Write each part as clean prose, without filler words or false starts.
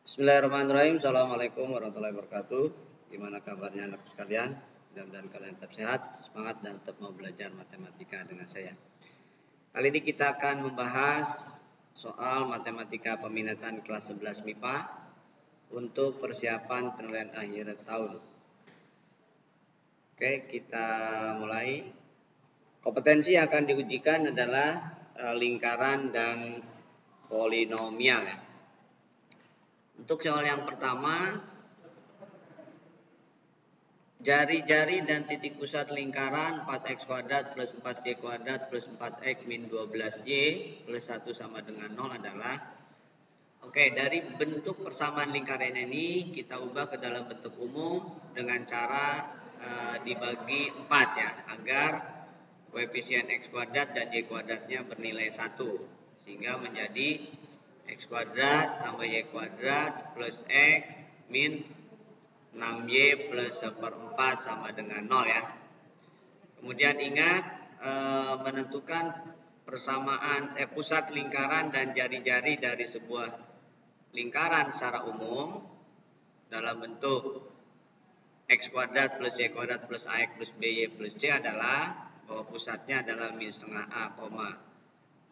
Bismillahirrahmanirrahim. Assalamualaikum warahmatullahi wabarakatuh. Gimana kabarnya anak sekalian? Mudah-mudahan kalian tetap sehat, semangat, dan tetap mau belajar matematika dengan saya. Kali ini kita akan membahas soal matematika peminatan kelas 11 MIPA untuk persiapan penilaian akhir tahun. Oke, kita mulai. Kompetensi yang akan diujikan adalah lingkaran dan polinomial ya. Untuk soal yang pertama, jari-jari dan titik pusat lingkaran 4x kuadrat plus 4y kuadrat plus 4x min 12y plus 1 sama dengan 0 adalah. Oke, dari bentuk persamaan lingkaran ini kita ubah ke dalam bentuk umum dengan cara dibagi 4 ya, agar koefisien x kuadrat dan y kuadratnya bernilai 1. Sehingga menjadi x kuadrat tambah y kuadrat plus x min 6y plus 1/4 sama dengan 0 ya. Kemudian ingat menentukan persamaan pusat lingkaran dan jari-jari dari sebuah lingkaran secara umum dalam bentuk x kuadrat plus y kuadrat plus ax plus by plus c adalah bahwa pusatnya adalah min setengah a,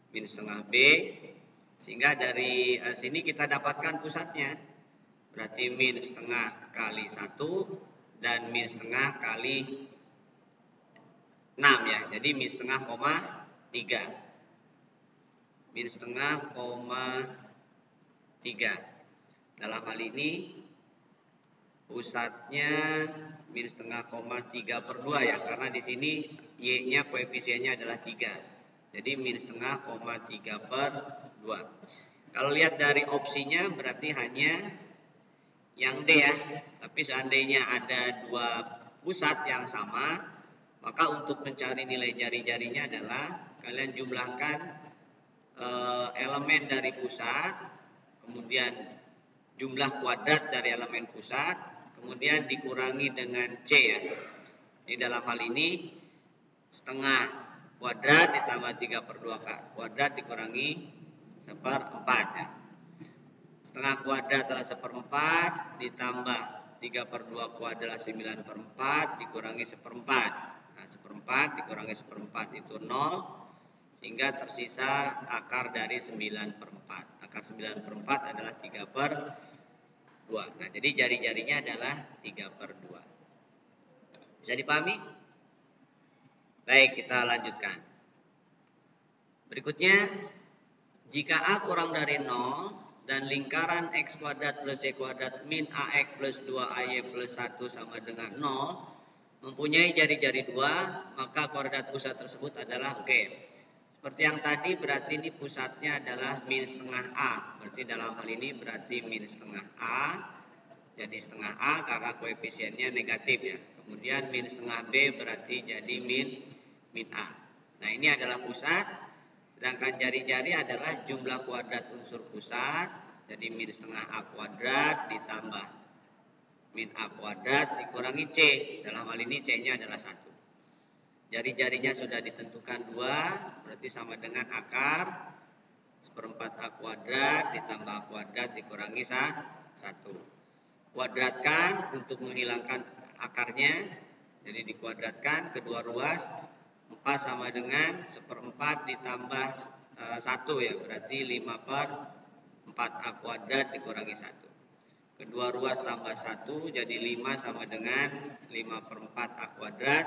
min setengah b. Sehingga dari sini kita dapatkan pusatnya. Berarti min setengah kali 1 dan min setengah kali 6 ya. Jadi min setengah, 3. Min setengah, 3. Dalam hal ini pusatnya min setengah, 3/2 ya. Karena di sini y-nya koefisiennya adalah 3. Jadi min setengah, 3/2. Kalau lihat dari opsinya berarti hanya yang D ya. Tapi seandainya ada dua pusat yang sama, maka untuk mencari nilai jari-jarinya adalah kalian jumlahkan elemen dari pusat, kemudian jumlah kuadrat dari elemen pusat, kemudian dikurangi dengan C ya. Di dalam hal ini setengah kuadrat ditambah 3/2 kuadrat dikurangi 1/4 ya. Setengah kuadrat adalah 1/4 ditambah 3/2 kuadrat adalah 9/4 dikurangi 1/4. Nah, 1/4 dikurangi 1/4 itu 0, sehingga tersisa akar dari 9/4. Akar 9/4 adalah 3/2. Nah, jadi jari-jarinya adalah 3/2. Bisa dipahami? Baik, kita lanjutkan. Berikutnya, jika A kurang dari 0 dan lingkaran x kuadrat plus y kuadrat min ax plus 2ay plus 1 sama dengan 0 mempunyai jari-jari 2, maka koordinat pusat tersebut adalah oke. Seperti yang tadi, berarti ini pusatnya adalah min setengah a. Berarti dalam hal ini berarti min setengah a. Jadi setengah a karena koefisiennya negatif ya. Kemudian min setengah b berarti jadi min a. Nah, ini adalah pusat. Sedangkan jari-jari adalah jumlah kuadrat unsur pusat. Jadi min setengah a kuadrat ditambah min a kuadrat dikurangi c. Dalam hal ini c-nya adalah 1. Jari-jarinya sudah ditentukan 2. Berarti sama dengan akar 1/4 a kuadrat ditambah a kuadrat dikurangi 1. Kuadratkan untuk menghilangkan akarnya. Jadi dikuadratkan kedua ruas. 4 sama dengan 1/4 ditambah 1 ya. Berarti 5/4 a kuadrat dikurangi 1. Kedua ruas tambah 1 jadi 5 sama dengan 5/4 a kuadrat.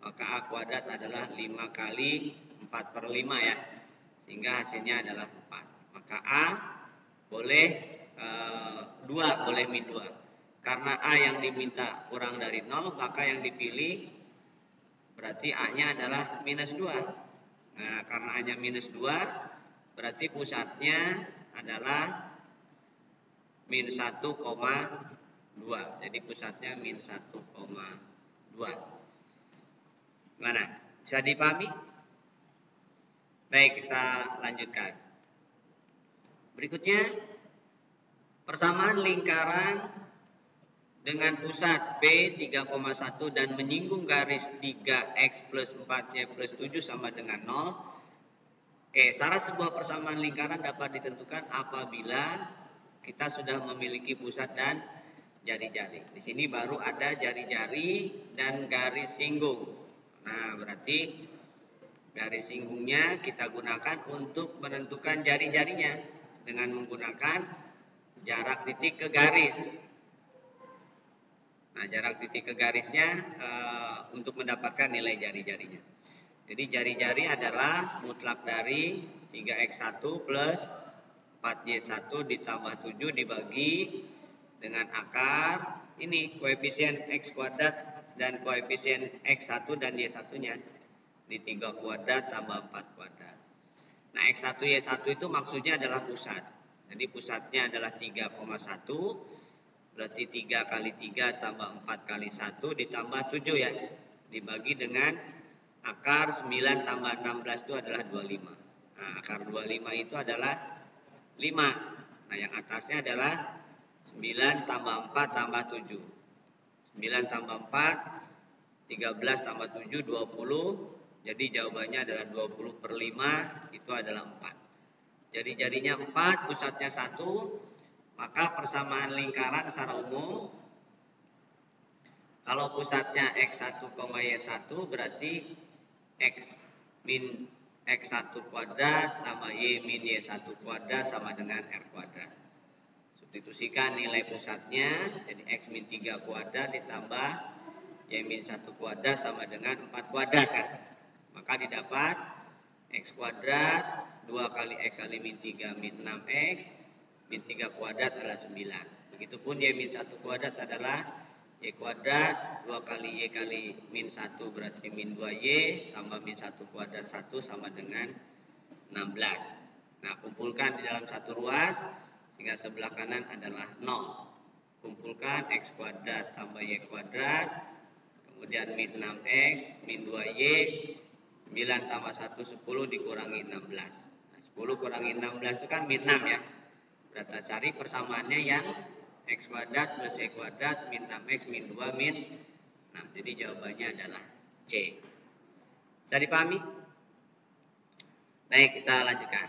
Maka a kuadrat adalah 5 kali 4/5 ya. Sehingga hasilnya adalah 4. Maka a boleh 2, boleh min 2. Karena a yang diminta kurang dari 0, maka yang dipilih berarti a-nya adalah minus 2. Nah, karena a-nya minus 2, berarti pusatnya adalah min 1,2. Jadi pusatnya min 1,2. Mana? Bisa dipahami? Baik, kita lanjutkan. Berikutnya, persamaan lingkaran dengan pusat B 3,1 dan menyinggung garis 3x plus 4y plus 7 sama dengan 0. Oke, syarat sebuah persamaan lingkaran dapat ditentukan apabila kita sudah memiliki pusat dan jari-jari. Di sini baru ada jari-jari dan garis singgung. Nah, berarti garis singgungnya kita gunakan untuk menentukan jari-jarinya dengan menggunakan jarak titik ke garis. Nah, jarak titik ke garisnya untuk mendapatkan nilai jari-jarinya. Jadi jari-jari adalah mutlak dari 3x1 plus 4y1 ditambah 7 dibagi dengan akar ini koefisien x kuadrat dan koefisien x1 dan y1-nya di 3 kuadrat tambah 4 kuadrat. Nah, x1 y1 itu maksudnya adalah pusat. Jadi pusatnya adalah 3,1, berarti 3 kali 3 tambah 4 kali 1 ditambah 7 ya. Dibagi dengan akar 9 tambah 16 itu adalah 25. Nah, akar 25 itu adalah 5. Nah, yang atasnya adalah 9 tambah 4 tambah 7. 9 tambah 4, 13 tambah 7, 20. Jadi jawabannya adalah 20 per 5, itu adalah 4. Jari-jarinya 4, pusatnya 1. Maka persamaan lingkaran secara umum, kalau pusatnya x1, y1 berarti x min x1 kuadrat tambah y min y1 kuadrat sama dengan r kuadrat. Substitusikan nilai pusatnya, jadi x min 3 kuadrat ditambah y min 1 kuadrat sama dengan 4 kuadrat kan. Maka didapat x kuadrat 2 kali x kali min 3 min 6x min 3 kuadrat adalah 9. Begitupun y min 1 kuadrat adalah y kuadrat 2 kali y kali min 1 berarti min 2y tambah min 1 kuadrat 1 sama dengan 16. Nah, kumpulkan di dalam satu ruas sehingga sebelah kanan adalah 0. Kumpulkan x kuadrat tambah y kuadrat, kemudian min 6x min 2y, 9 tambah 1 10 dikurangi 16. Nah, 10 kurangi 16 itu kan min 6 ya. Berarti cari persamaannya yang x kuadrat plus y kuadrat min 6x min 2 min 6. Jadi jawabannya adalah C. Bisa dipahami? Baik, kita lanjutkan.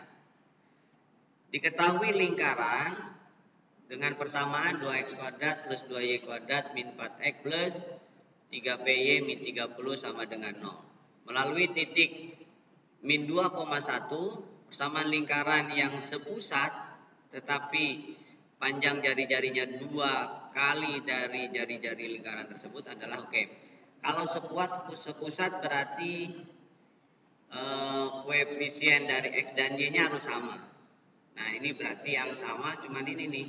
Diketahui lingkaran dengan persamaan 2x kuadrat plus 2y kuadrat min 4x plus 3py min 30 sama dengan 0. Melalui titik min 2,1, persamaan lingkaran yang sepusat tetapi panjang jari-jarinya 2 kali dari jari-jari lingkaran tersebut adalah oke. Kalau sepusat berarti koefisien dari x dan y-nya harus sama. Nah, ini berarti yang sama cuman ini nih.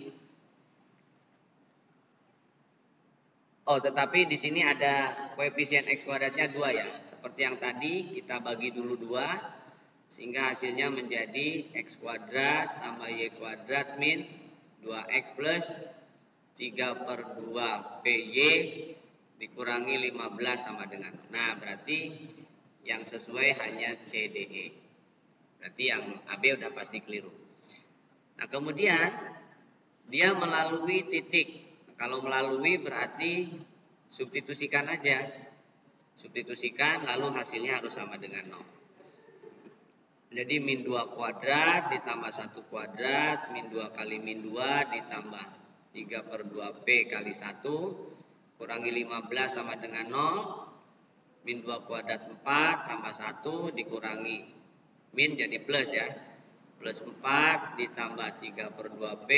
Oh, tetapi di sini ada koefisien x kuadratnya 2 ya. Seperti yang tadi kita bagi dulu 2 sehingga hasilnya menjadi x kuadrat tambah y kuadrat min 2x plus 3 per 2 py dikurangi 15 sama dengan. Nah, berarti yang sesuai hanya CDE. Berarti yang AB udah pasti keliru. Nah, kemudian dia melalui titik. Kalau melalui berarti substitusikan aja. Substitusikan lalu hasilnya harus sama dengan 0. Jadi min 2 kuadrat ditambah 1 kuadrat, min 2 kali min 2 ditambah 3 per 2P kali 1, kurangi 15 sama dengan 0, min 2 kuadrat 4 tambah 1 dikurangi min jadi plus ya, plus 4 ditambah 3 per 2P,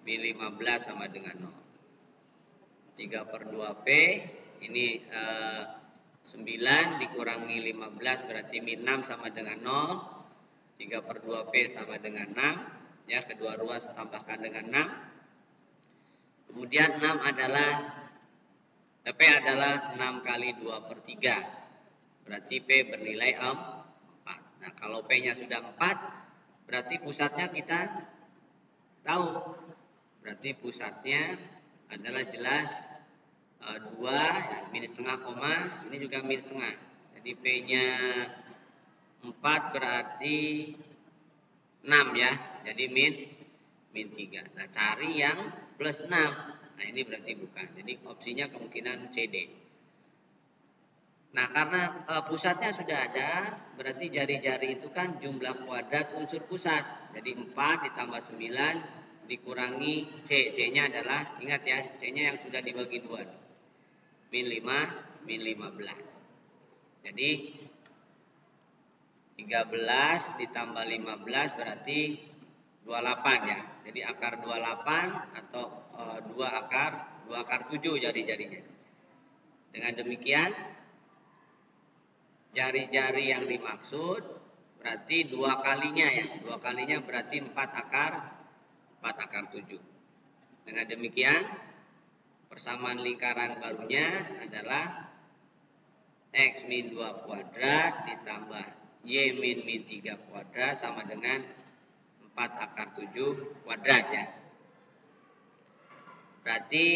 min 15 sama dengan 0. 3 per 2P ini 9 dikurangi 15 berarti min 6 sama dengan 0. 3 per 2P sama dengan 6. Ya, kedua ruas tambahkan dengan 6. Kemudian 6 adalah P adalah 6 kali 2 per 3. Berarti P bernilai 4. Nah, kalau P-nya sudah 4, berarti pusatnya kita tahu. Berarti pusatnya adalah jelas 2 min setengah koma, ini juga min setengah. Jadi P-nya 4 berarti 6 ya. Jadi min 3. Nah, cari yang plus 6. Nah, ini berarti bukan. Jadi opsinya kemungkinan CD. Nah, karena pusatnya sudah ada, berarti jari-jari itu kan jumlah kuadrat unsur pusat. Jadi 4 ditambah 9 dikurangi C. C-nya adalah, ingat ya, C-nya yang sudah dibagi 2. Min 5, min 15. Jadi 13 ditambah 15 berarti 28 ya. Jadi akar 28 atau 2 akar 7 jari-jarinya. Dengan demikian jari-jari yang dimaksud berarti 2 kalinya ya. 2 kalinya berarti 4 akar 7. Dengan demikian persamaan lingkaran barunya adalah X min 2 kuadrat ditambah Y min 3 kuadrat sama dengan 4 akar 7 kuadrat ya. Berarti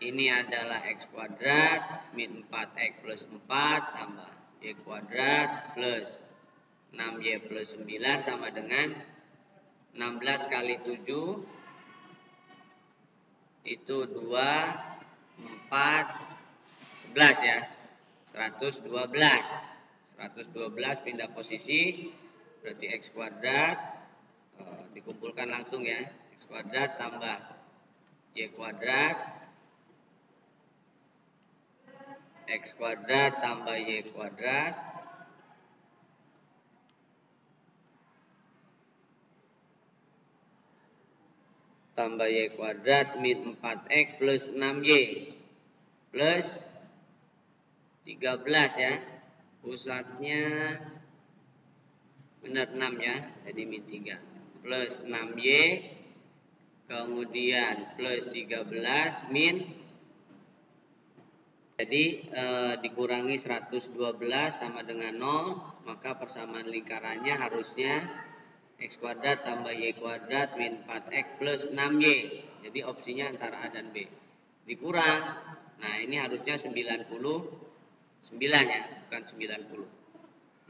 ini adalah X kuadrat min 4X plus 4 tambah Y kuadrat plus 6Y plus 9 sama dengan 16 kali 7 itu 2, 4, 11 ya. 112 pindah posisi berarti X kuadrat dikumpulkan langsung ya. X kuadrat tambah Y kuadrat, X kuadrat tambah Y kuadrat tambah Y kuadrat min 4X plus 6Y plus 13 ya. Pusatnya benar 6 ya, jadi min 3 plus 6Y kemudian plus 13 min, jadi dikurangi 112 sama dengan 0, maka persamaan lingkarannya harusnya X kuadrat tambah Y kuadrat min 4X plus 6Y. Jadi opsinya antara A dan B. Dikurang, nah ini harusnya 99 ya, bukan 90.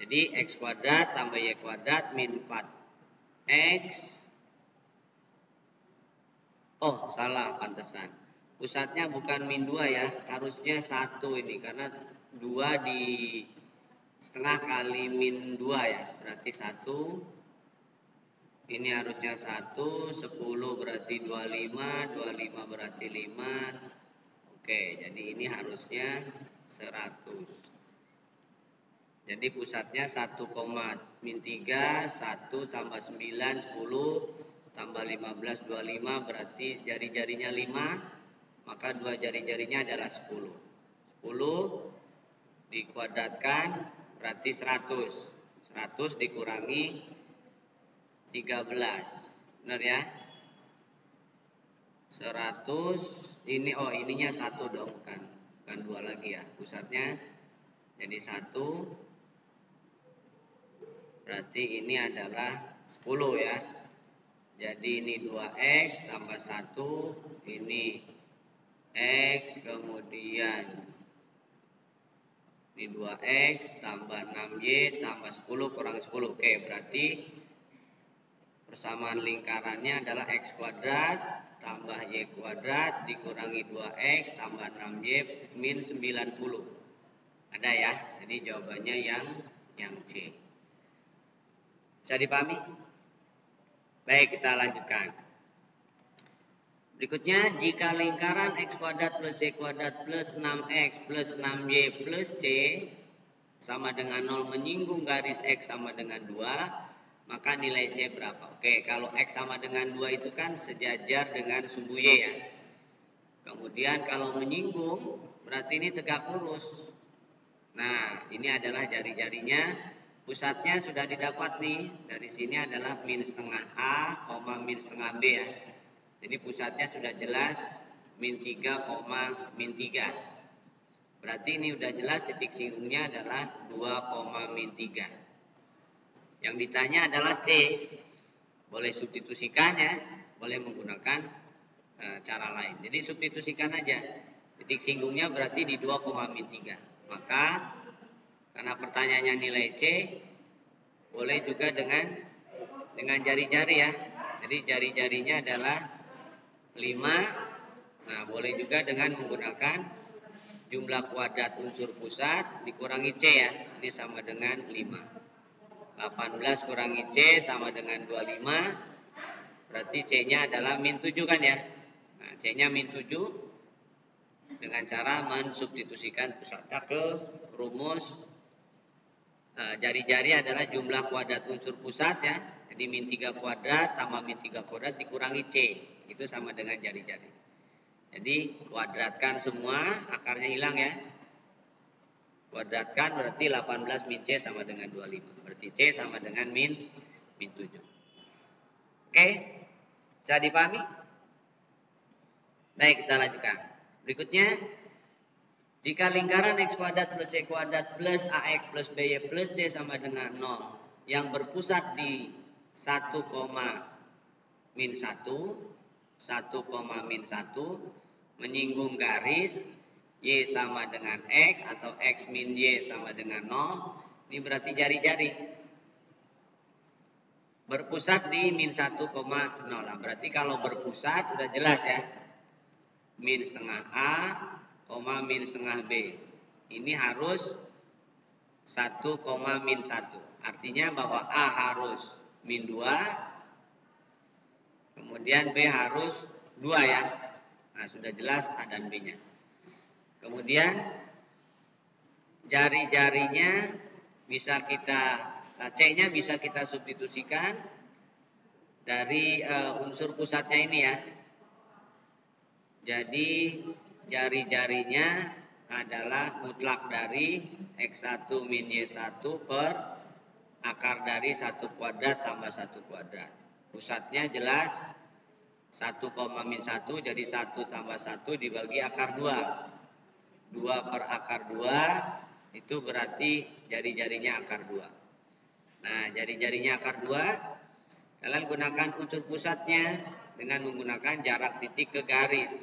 Jadi X kuadrat tambah Y kuadrat min 4X. Oh salah, pantesan. Pusatnya bukan min 2 ya, harusnya 1 ini. Karena 2 di setengah kali min 2 ya, berarti 1. Ini harusnya 1, 10 berarti 25, 25 berarti 5. Oke, jadi ini harusnya 100. Jadi pusatnya 1, min 3, 1 tambah 9, 10 tambah 15, 25 berarti jari-jarinya 5, maka 2 jari-jarinya adalah 10. 10 dikuadratkan berarti 100. 100 dikurangi 13. Benar ya? 100 ini, oh ininya 1 dong, bukan 2 lagi ya. Pusatnya jadi 1. Berarti ini adalah 10 ya. Jadi ini 2X tambah 1, ini X, kemudian ini 2X tambah 6Y tambah 10 kurang 10. Oke, berarti persamaan lingkarannya adalah X kuadrat tambah Y kuadrat dikurangi 2X tambah 6Y min 90. Ada ya, jadi jawabannya yang C. Bisa dipahami? Baik, kita lanjutkan. Berikutnya, jika lingkaran X kuadrat plus Y kuadrat plus 6X plus 6Y plus C sama dengan 0 menyinggung garis X sama dengan 2, maka nilai C berapa? Oke, kalau X sama dengan 2 itu kan sejajar dengan sumbu Y ya. Kemudian kalau menyinggung, berarti ini tegak lurus. Nah, ini adalah jari-jarinya. Pusatnya sudah didapat nih. Dari sini adalah min setengah A, min setengah B ya. Jadi pusatnya sudah jelas min 3, min 3. Berarti ini sudah jelas titik singgungnya adalah 2, min 3. Yang ditanya adalah C. Boleh substitusikan ya. Boleh menggunakan cara lain. Jadi substitusikan aja. Titik singgungnya berarti di 2, min 3. Maka karena pertanyaannya nilai C, boleh juga dengan jari-jari ya. Jadi jari-jarinya adalah 5. Nah, boleh juga dengan menggunakan jumlah kuadrat unsur pusat dikurangi C ya. Ini sama dengan 5. 18 kurangi C sama dengan 25. Berarti C-nya adalah min 7 kan ya. Nah, C-nya min 7 dengan cara mensubstitusikan pusatnya ke rumus jari-jari adalah jumlah kuadrat unsur pusat ya. Jadi min 3 kuadrat tambah min 3 kuadrat dikurangi C. Itu sama dengan jari-jari. Jadi kuadratkan semua, akarnya hilang ya. Kuadratkan berarti 18 min C sama dengan 25. Berarti C sama dengan min 7. Oke, bisa dipahami? Baik, kita lanjutkan. Berikutnya, jika lingkaran X kuadrat plus Y kuadrat plus AX plus BY plus C sama dengan 0 yang berpusat di 1, min 1, 1, min 1 menyinggung garis Y sama dengan X atau X min Y sama dengan 0. Ini berarti jari-jari. Berpusat di min 1, 0. Nah, berarti kalau berpusat sudah jelas ya. Min setengah A, min setengah B. Ini harus 1, min 1. Artinya bahwa A harus min 2. Kemudian B harus 2 ya. Nah, sudah jelas A dan B-nya. Kemudian jari-jarinya bisa kita, C-nya bisa kita substitusikan dari unsur pusatnya ini ya. Jadi jari-jarinya adalah mutlak dari X1 min Y1 per akar dari 1 kuadrat tambah 1 kuadrat. Pusatnya jelas 1, min 1 jadi 1 tambah 1 dibagi akar 2. 2 per akar 2 itu berarti jari-jarinya akar 2. Nah, jari-jarinya akar 2, kalian gunakan unsur pusatnya dengan menggunakan jarak titik ke garis.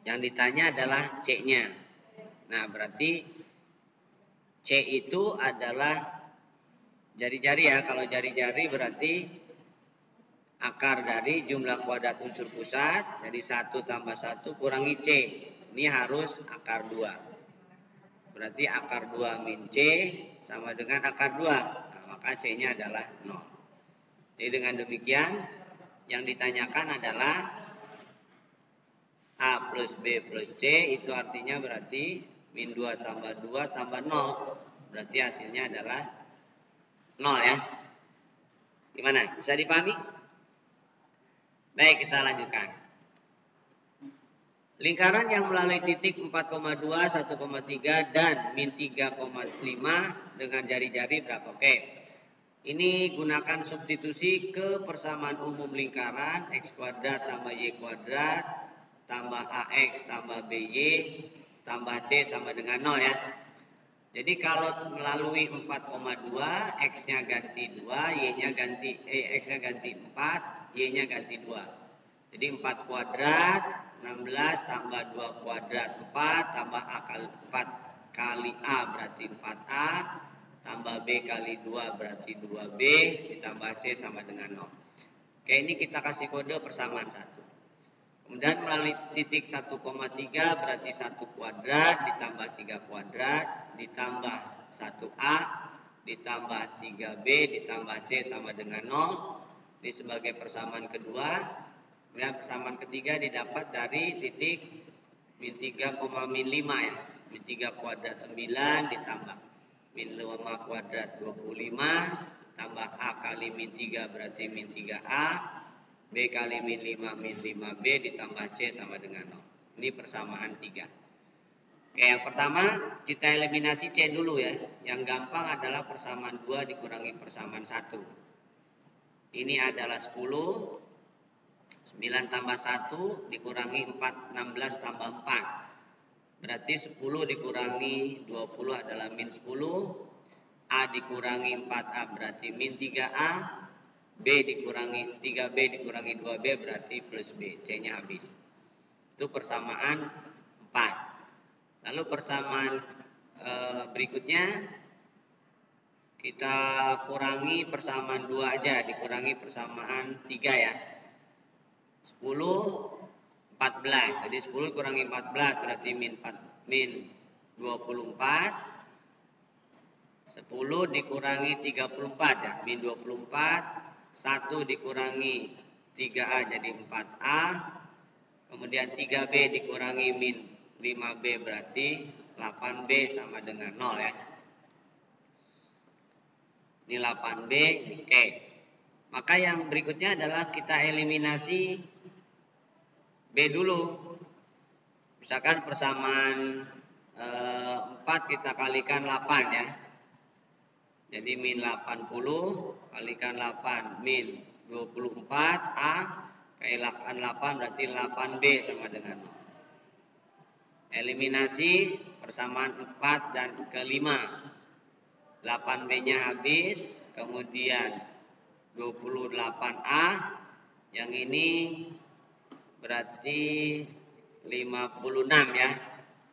Yang ditanya adalah C-nya. Nah, berarti C itu adalah jari-jari ya. Kalau jari-jari berarti akar dari jumlah kuadrat unsur pusat. Jadi 1 tambah 1 kurangi C. Ini harus akar 2. Berarti akar 2 min C sama dengan akar 2. Nah, maka C-nya adalah 0. Jadi dengan demikian yang ditanyakan adalah A plus B plus C, itu artinya berarti min 2 tambah 2 tambah 0. Berarti hasilnya adalah 0 ya. Gimana? Bisa dipahami? Baik, kita lanjutkan. Lingkaran yang melalui titik 4,2, 1,3 dan min 3,5 dengan jari-jari berapa? Oke. Ini gunakan substitusi ke persamaan umum lingkaran X kuadrat tambah Y kuadrat tambah AX tambah BY tambah C sama dengan 0 ya. Jadi kalau melalui 4,2, X-nya ganti 2, Y-nya ganti X-nya ganti 4, Y-nya ganti 2. Jadi 4 kuadrat 16 tambah 2 kuadrat 4 tambah A kali 4 kali A berarti 4A tambah B kali 2 berarti 2B ditambah C sama dengan 0. Oke, ini kita kasih kode persamaan 1. Kemudian melalui titik 1,3 berarti 1 kuadrat ditambah 3 kuadrat ditambah 1A ditambah 3B ditambah C sama dengan 0. Ini sebagai persamaan kedua. Kemudian persamaan ketiga didapat dari titik min 3, min 5 ya. Min 3 kuadrat 9 ditambah min 5 kuadrat 25 tambah A kali min 3 berarti min 3A. B kali min 5 min 5B ditambah C sama dengan 0. Ini persamaan 3. Oke, yang pertama kita eliminasi C dulu ya. Yang gampang adalah persamaan 2 dikurangi persamaan 1. Ini adalah 10. 9 tambah 1 dikurangi 4, 16 tambah 4. Berarti 10 dikurangi 20 adalah min 10. A dikurangi 4A berarti min 3A. B dikurangi 3B dikurangi 2B berarti plus B. C-nya habis. Itu persamaan 4. Lalu persamaan berikutnya kita kurangi persamaan 2 aja. Dikurangi persamaan 3 ya. 10, 14. Jadi 10 kurangi 14 berarti min 24. 10 dikurangi 34 ya, min 24, 1 dikurangi 3A jadi 4A, kemudian 3B dikurangi min 5B berarti 8B sama dengan 0 ya. Ini 8B, ini K. Maka yang berikutnya adalah kita eliminasi B dulu. Misalkan persamaan 4 kita kalikan 8 ya. Jadi min 80 kalikan 8 min 24A kalikan 8 berarti 8B sama dengan 0. Eliminasi persamaan 4 dan ke 5. 8B-nya habis, kemudian 28A, yang ini berarti 56 ya,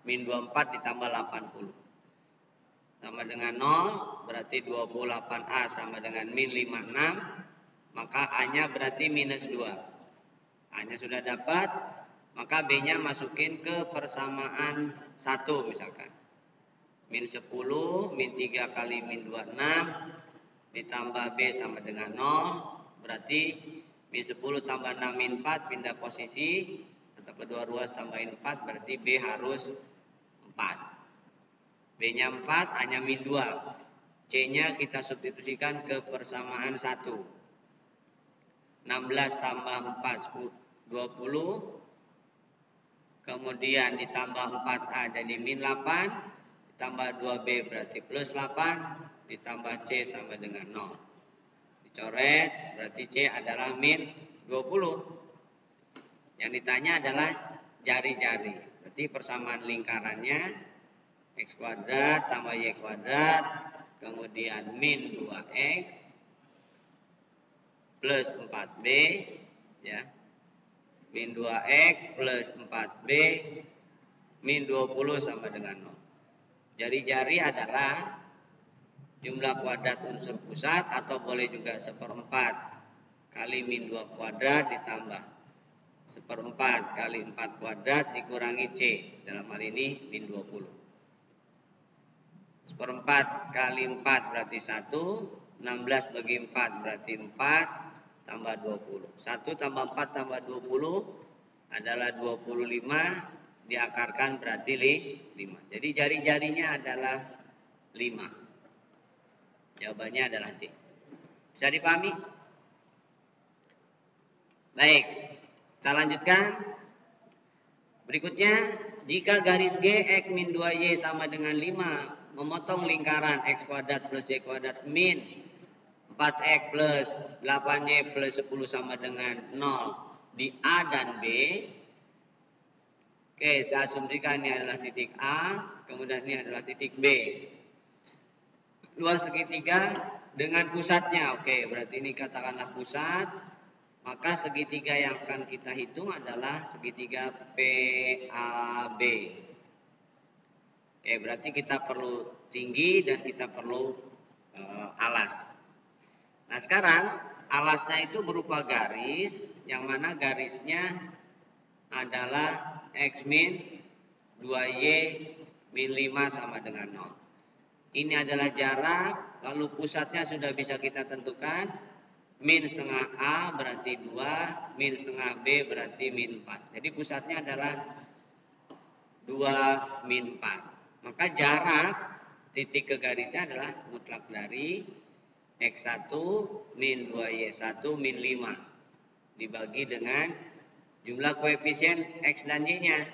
min 24 ditambah 80 sama dengan 0, berarti 28A sama dengan min 56, maka A-nya berarti minus 2. A-nya sudah dapat, maka B-nya masukin ke persamaan 1 misalkan. Min 10, min 3 kali min 26, ditambah B sama dengan 0, berarti min 10 tambah 6 min 4 pindah posisi, atau kedua ruas tambahin 4, berarti B harus 4. B-nya 4, A-nya min 2. C-nya kita substitusikan ke persamaan 1. 16 tambah 4, 20. Kemudian ditambah 4A jadi min 8. Ditambah 2B berarti plus 8. Ditambah C sama dengan 0. Dicoret, berarti C adalah min 20. Yang ditanya adalah jari-jari. Berarti persamaan lingkarannya X kuadrat tambah Y kuadrat, kemudian min 2X plus 4B ya, min 2X plus 4B min 20 sama dengan 0. Jari-jari adalah jumlah kuadrat unsur pusat, atau boleh juga 1/4 kali min 2 kuadrat ditambah 1/4 kali 4 kuadrat dikurangi C, dalam hal ini min 20. 1/4 kali 4 berarti 1, 16 bagi 4 berarti 4, tambah 20. 1 tambah 4 tambah 20 adalah 25, diakarkan berarti 5. Jadi jari-jarinya adalah 5. Jawabannya adalah D. Bisa dipahami? Baik, kita lanjutkan. Berikutnya, jika garis G X min 2Y sama dengan 5, memotong lingkaran X kuadrat plus Y kuadrat min 4X plus 8Y plus 10 sama dengan 0 di A dan B. Oke, saya asumsikan ini adalah titik A, kemudian ini adalah titik B. Luas segitiga dengan pusatnya. Oke, berarti ini katakanlah pusat. Maka segitiga yang akan kita hitung adalah segitiga PAB. Oke, berarti kita perlu tinggi dan kita perlu alas. Nah, sekarang alasnya itu berupa garis, yang mana garisnya adalah X min 2Y min 5 sama dengan 0. Ini adalah jarak, lalu pusatnya sudah bisa kita tentukan. Min setengah A berarti 2, min setengah B berarti min 4. Jadi pusatnya adalah 2 min 4. Maka jarak titik ke garisnya adalah mutlak dari X1 min 2Y1 min 5 dibagi dengan jumlah koefisien X dan Y-nya.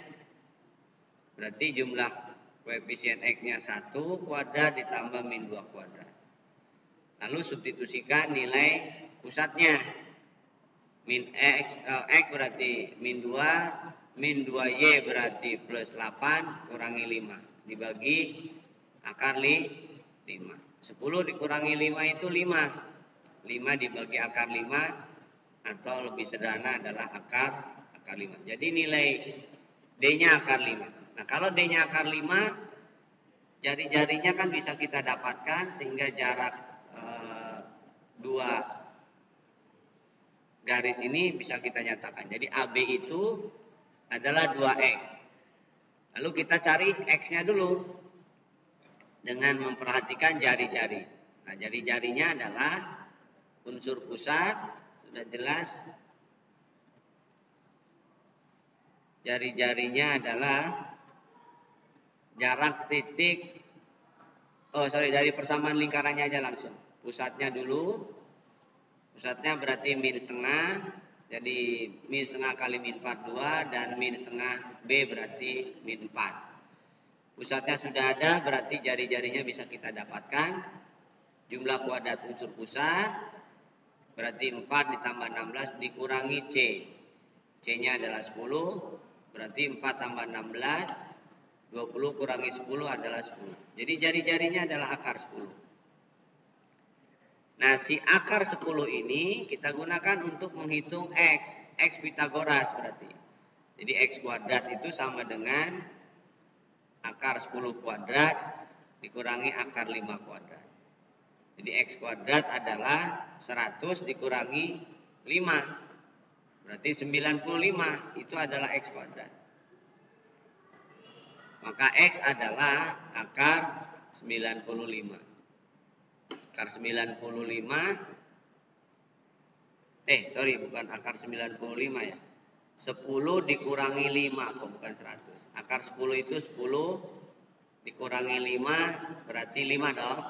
Berarti jumlah koefisien X-nya 1 kuadrat ditambah min 2 kuadrat. Lalu substitusikan nilai pusatnya. Min X berarti min 2, min 2Y berarti plus 8 kurangi 5. Dibagi akar 5. 10 dikurangi 5 itu 5. 5 dibagi akar 5, atau lebih sederhana adalah akar 5. Jadi nilai D-nya akar 5. Nah, kalau D-nya akar 5, jari-jarinya kan bisa kita dapatkan, sehingga jarak dua garis ini bisa kita nyatakan. Jadi AB itu adalah 2X. Lalu kita cari X-nya dulu. dengan memperhatikan jari-jari. Nah, jari-jarinya adalah unsur pusat, sudah jelas. Jari-jarinya adalah jarak titik, dari persamaan lingkarannya aja langsung. Pusatnya dulu, pusatnya berarti min setengah, jadi min setengah kali min 42 dan min setengah B berarti min 4. Pusatnya sudah ada, berarti jari-jarinya bisa kita dapatkan. Jumlah kuadrat unsur pusat berarti 4 ditambah 16 dikurangi C. C-nya adalah 10, berarti 4 tambah 16, 20 kurangi 10 adalah 10. Jadi jari-jarinya adalah akar 10. Nah, si akar 10 ini kita gunakan untuk menghitung X. X Pitagoras berarti. Jadi X kuadrat itu sama dengan akar 10 kuadrat dikurangi akar 5 kuadrat. Jadi X kuadrat adalah 100 dikurangi 5. Berarti 95 itu adalah X kuadrat. Maka X adalah akar 95. Akar 95, bukan akar 95 ya. 10 dikurangi 5, bukan 100. Akar 10 itu 10 dikurangi 5, berarti 5 dong.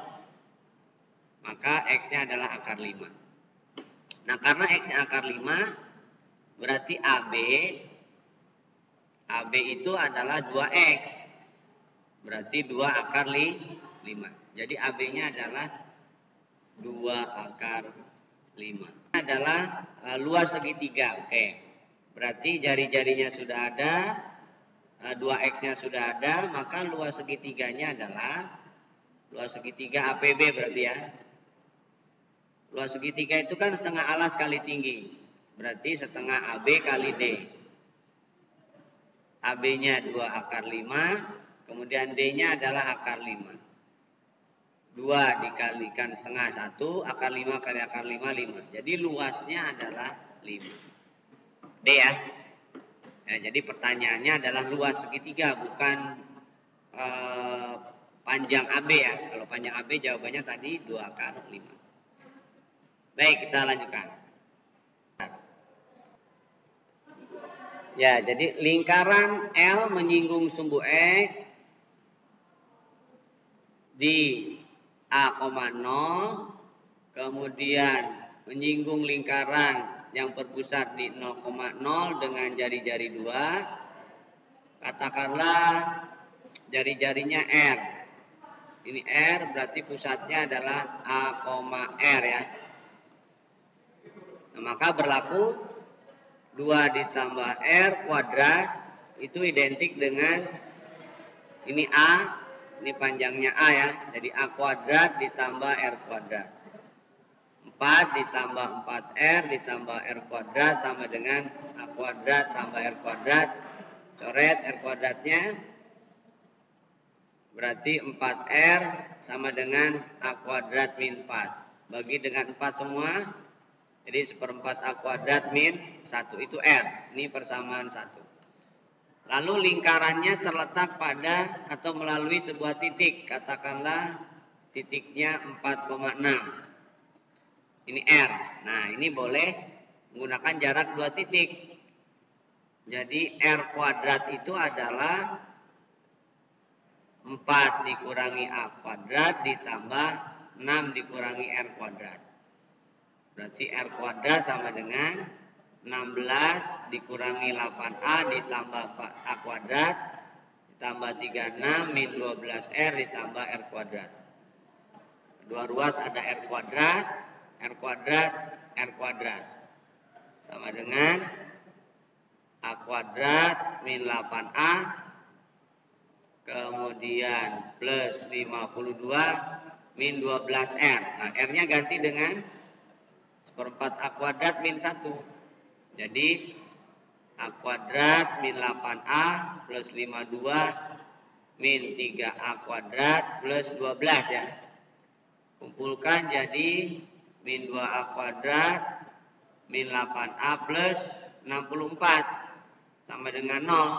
Maka X-nya adalah akar 5. Nah, karena X-nya akar 5, berarti AB itu adalah 2X. Berarti 2 akar 5. Jadi AB-nya adalah 2 akar 5. Ini adalah luas segitiga. Oke. Berarti jari-jarinya sudah ada, 2X-nya sudah ada, maka luas segitiganya adalah luas segitiga APB berarti ya. Luas segitiga itu kan setengah alas kali tinggi. Berarti setengah AB kali D. AB-nya 2 akar 5, kemudian D-nya adalah akar 5. 2 dikalikan setengah 1, akar 5 kali akar 5, 5. Jadi luasnya adalah 5. D ya. Nah, jadi pertanyaannya adalah luas segitiga, bukan panjang AB ya. Kalau panjang AB jawabannya tadi 2 akar 5. Baik, kita lanjutkan. Ya, jadi lingkaran L menyinggung sumbu X di A,0, kemudian menyinggung lingkaran yang berpusat di 0,0 dengan jari-jari 2. Katakanlah jari-jarinya R. Ini R berarti pusatnya adalah A, R ya. Nah, maka berlaku 2 ditambah R kuadrat itu identik dengan ini A. Ini panjangnya A ya, jadi A kuadrat ditambah R kuadrat. 4 ditambah 4R ditambah R kuadrat sama dengan A kuadrat tambah R kuadrat. Coret R kuadratnya. Berarti 4R sama dengan A kuadrat min 4. Bagi dengan 4 semua. Jadi 1/4 A kuadrat min 1 itu R. Ini persamaan 1. Lalu lingkarannya terletak pada atau melalui sebuah titik. Katakanlah titiknya 4,6. Ini R. Nah, ini boleh menggunakan jarak 2 titik. Jadi R kuadrat itu adalah 4 dikurangi A kuadrat ditambah 6 dikurangi R kuadrat. Berarti R kuadrat sama dengan 16 dikurangi 8A ditambah A kuadrat ditambah 36 min 12R ditambah R kuadrat. Dua ruas ada R kuadrat, R kuadrat, R kuadrat. Sama dengan A kuadrat min 8A kemudian plus 52 min 12R. Nah, R-nya ganti dengan 1/4 A kuadrat min 1. Jadi A kuadrat min 8A plus 52 min 3A kuadrat plus 12 ya. Kumpulkan jadi min 2A kuadrat min 8A plus 64 sama dengan 0.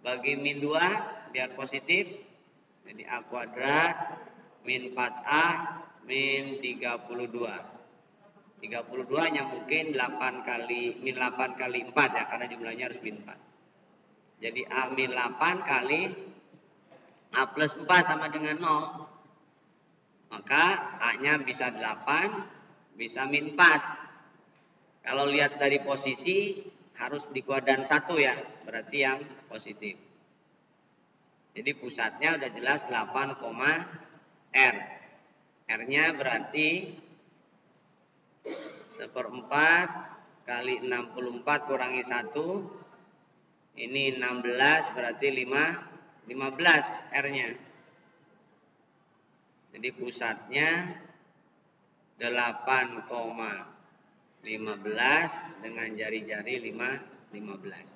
Bagi min 2 biar positif Jadi A kuadrat min 4A min 32. 32 hanya mungkin 8 kali min 8 kali 4 ya, karena jumlahnya harus min 4. Jadi A min 8 kali A plus 4 sama dengan 0. Maka A-nya bisa 8, bisa min 4. Kalau lihat dari posisi harus di kuadran 1 ya, berarti yang positif. Jadi pusatnya udah jelas 8, R. R-nya berarti 1/4 kali 64 kurangi 1. Ini 16 berarti 15 R-nya. Jadi pusatnya 8,15 dengan jari-jari 15.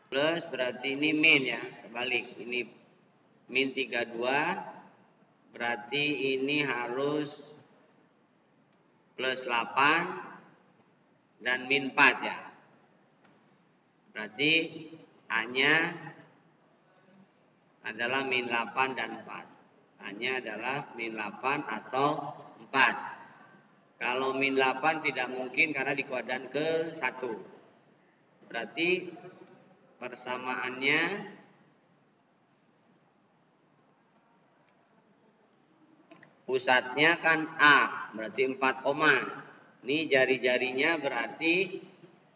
Plus berarti ini min ya, kebalik. Ini min 32, berarti ini harus plus 8 dan min 4 ya. Berarti A-nya adalah min 8 dan 4. A-nya adalah min 8 atau 4. Kalau min 8 tidak mungkin karena di kuadran ke 1. Berarti persamaannya pusatnya kan A, berarti 4 koma. Ini jari-jarinya berarti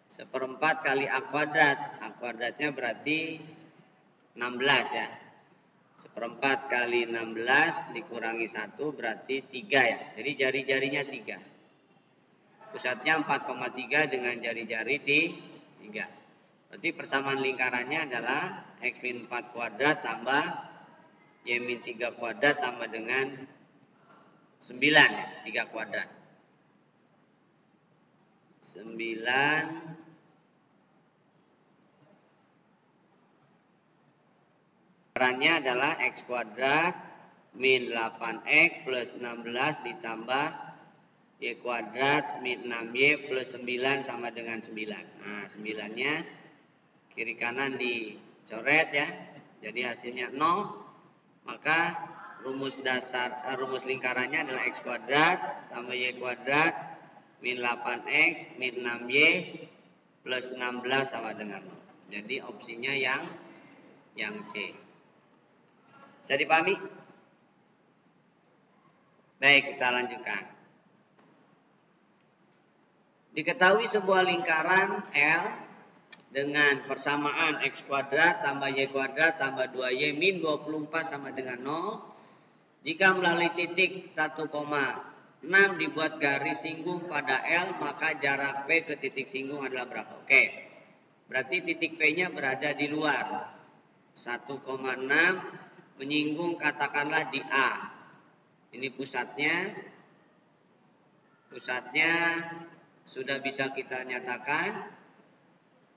1/4 kali A kuadrat. A kuadratnya berarti 16 ya. 1/4 kali 16 dikurangi 1 berarti 3 ya. Jadi jari-jarinya 3. Pusatnya 4,3 dengan jari-jari 3. Berarti persamaan lingkarannya adalah X min 4 kuadrat tambah Y min 3 kuadrat sama dengan 9 ya, 3 kuadrat. 9 lingkarannya adalah X kuadrat min 8X plus 16 ditambah Y kuadrat min 6Y plus 9 sama dengan 9. Nah 9-nya kiri kanan dicoret ya, jadi hasilnya 0. Maka rumus lingkarannya adalah X kuadrat tambah Y kuadrat min 8X min 6Y plus 16 sama dengan 0. Jadi opsinya yang C. Bisa dipahami? Baik, kita lanjutkan. Diketahui sebuah lingkaran L dengan persamaan X kuadrat tambah Y kuadrat tambah 2Y min 24 sama dengan 0. Jika melalui titik 1,6 dibuat garis singgung pada L, maka jarak P ke titik singgung adalah berapa? Oke, berarti titik P-nya berada di luar. 1,6 menyinggung katakanlah di A. Ini pusatnya. Pusatnya sudah bisa kita nyatakan.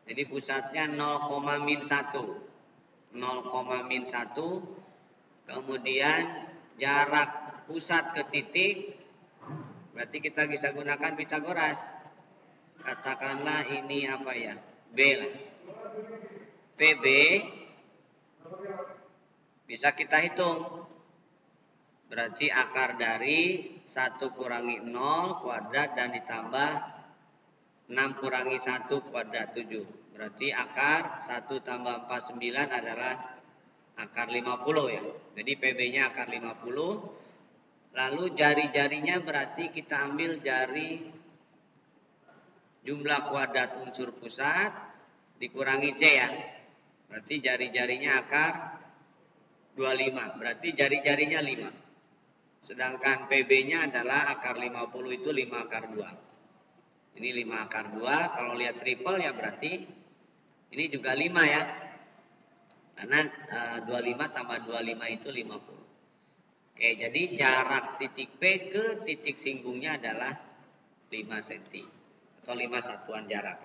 Jadi pusatnya 0,-1. 0,-1. Kemudian jarak pusat ke titik. Berarti kita bisa gunakan Pitagoras. Katakanlah ini apa ya? B lah. PB bisa kita hitung. Berarti akar dari 1 kurangi 0 kuadrat dan ditambah 6 kurangi 1 kuadrat 7. Berarti akar 1 tambah 49 adalah akar 50 ya. Jadi PB-nya akar 50. Lalu jari-jarinya berarti kita ambil jari jumlah kuadrat unsur pusat dikurangi C ya. Berarti jari-jarinya akar 25. Berarti jari-jarinya 5. Sedangkan PB-nya adalah akar 50 itu 5 akar 2. Ini 5 akar 2. Kalau lihat triple ya berarti ini juga 5 ya. Karena 25 tambah 25 itu 50. Oke, jadi jarak titik P ke titik singgungnya adalah 5 cm. Atau 5 satuan jarak.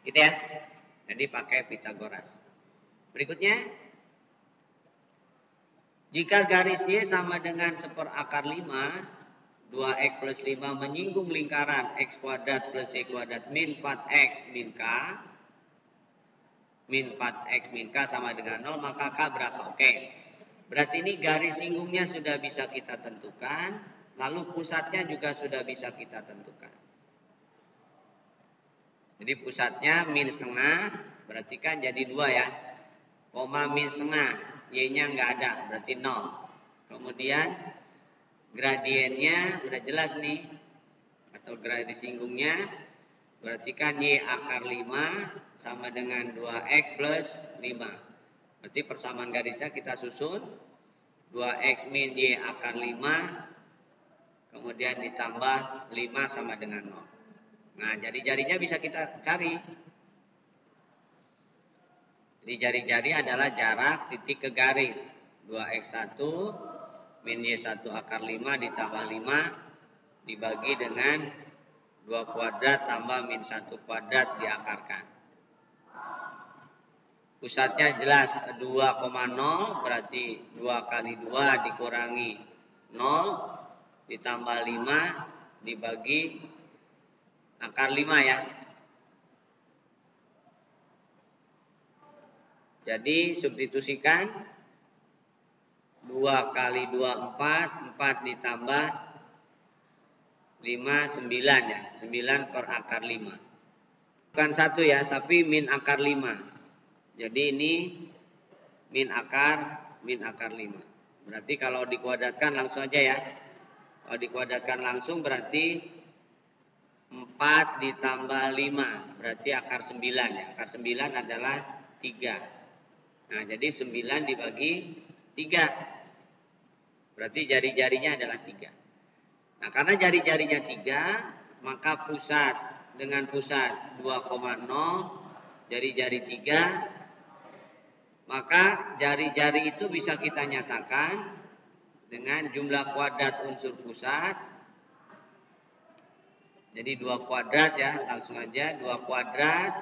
Gitu ya. Jadi pakai Pitagoras. Berikutnya. Jika garis Y sama dengan 1/5, 2X plus 5 menyinggung lingkaran X kuadrat plus Y kuadrat min 4X min K, min 4X min K sama dengan 0, maka K berapa? Oke. Berarti ini garis singgungnya sudah bisa kita tentukan, lalu pusatnya juga sudah bisa kita tentukan. Jadi pusatnya min setengah, berarti kan jadi 2 ya. Koma min setengah, Y-nya nggak ada, berarti 0. Kemudian gradiennya udah jelas nih, atau garis singgungnya, berarti kan Y akar 5 sama dengan 2X plus 5. Berarti persamaan garisnya kita susun 2X min Y akar 5 kemudian ditambah 5 sama dengan 0. Nah, jari-jarinya bisa kita cari. Jadi jari-jari adalah jarak titik ke garis. 2X1 min Y1 akar 5 ditambah 5 dibagi dengan 2 kuadrat tambah min 1 kuadrat diakarkan. Pusatnya jelas 2,0, berarti 2 kali 2 dikurangi 0 ditambah 5 dibagi akar 5 ya. Jadi substitusikan 2 kali 2 4, 4 ditambah 5 9 ya. 9 per akar 5. Bukan 1 ya, tapi min akar 5. Jadi ini min akar 5. Berarti kalau dikuadratkan langsung aja ya. Kalau dikuadratkan langsung berarti 4 ditambah 5. Berarti akar 9 ya. Akar 9 adalah 3. Nah, jadi 9 dibagi 3. Berarti jari-jarinya adalah 3. Nah, karena jari-jarinya 3, maka pusat dengan pusat 2,0, jari-jari 3, maka jari-jari itu bisa kita nyatakan dengan jumlah kuadrat unsur pusat. Jadi 2 kuadrat ya, langsung aja 2 kuadrat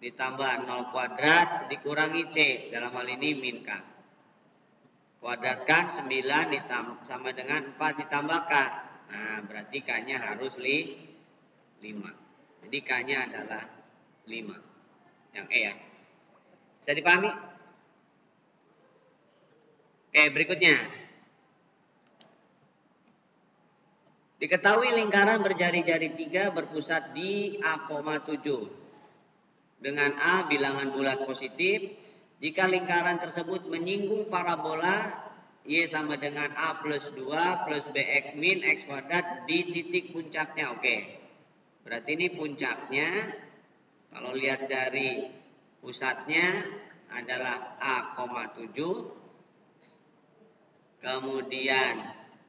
ditambah 0 kuadrat dikurangi C, dalam hal ini min K. Kuadratkan 9 sama dengan 4 ditambah K. Nah, berarti K-nya harus 5. Jadi K-nya adalah 5. Yang E ya. Bisa dipahami? Oke, berikutnya. Diketahui lingkaran berjari-jari 3 berpusat di A,7 dengan A bilangan bulat positif. Jika lingkaran tersebut menyinggung parabola Y sama dengan A plus 2 plus BX min X kuadrat di titik puncaknya. Oke, berarti ini puncaknya. Kalau lihat dari pusatnya adalah A,7. Kemudian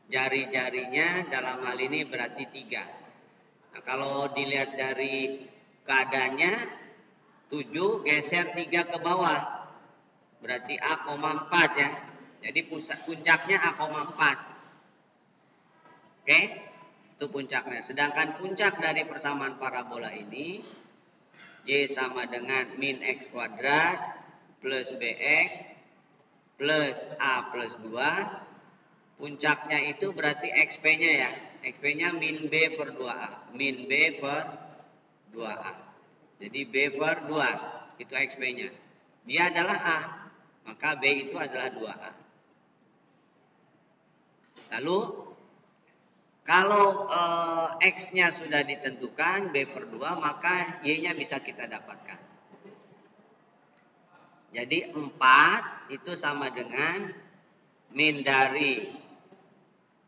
jari-jarinya dalam hal ini berarti 3. Nah, kalau dilihat dari keadaannya 7 geser 3 ke bawah. Berarti A,4 ya. Jadi puncaknya A,4. Oke, itu puncaknya. Sedangkan puncak dari persamaan parabola ini Y sama dengan min X kuadrat plus BX plus A plus 2. Puncaknya itu berarti XP-nya ya. XP-nya min B per 2A. Min B per 2A. Jadi B per 2. Itu XP-nya. Dia adalah A. Maka B itu adalah 2A. Lalu kalau X-nya sudah ditentukan B per 2, maka Y-nya bisa kita dapatkan. Jadi 4 itu sama dengan min dari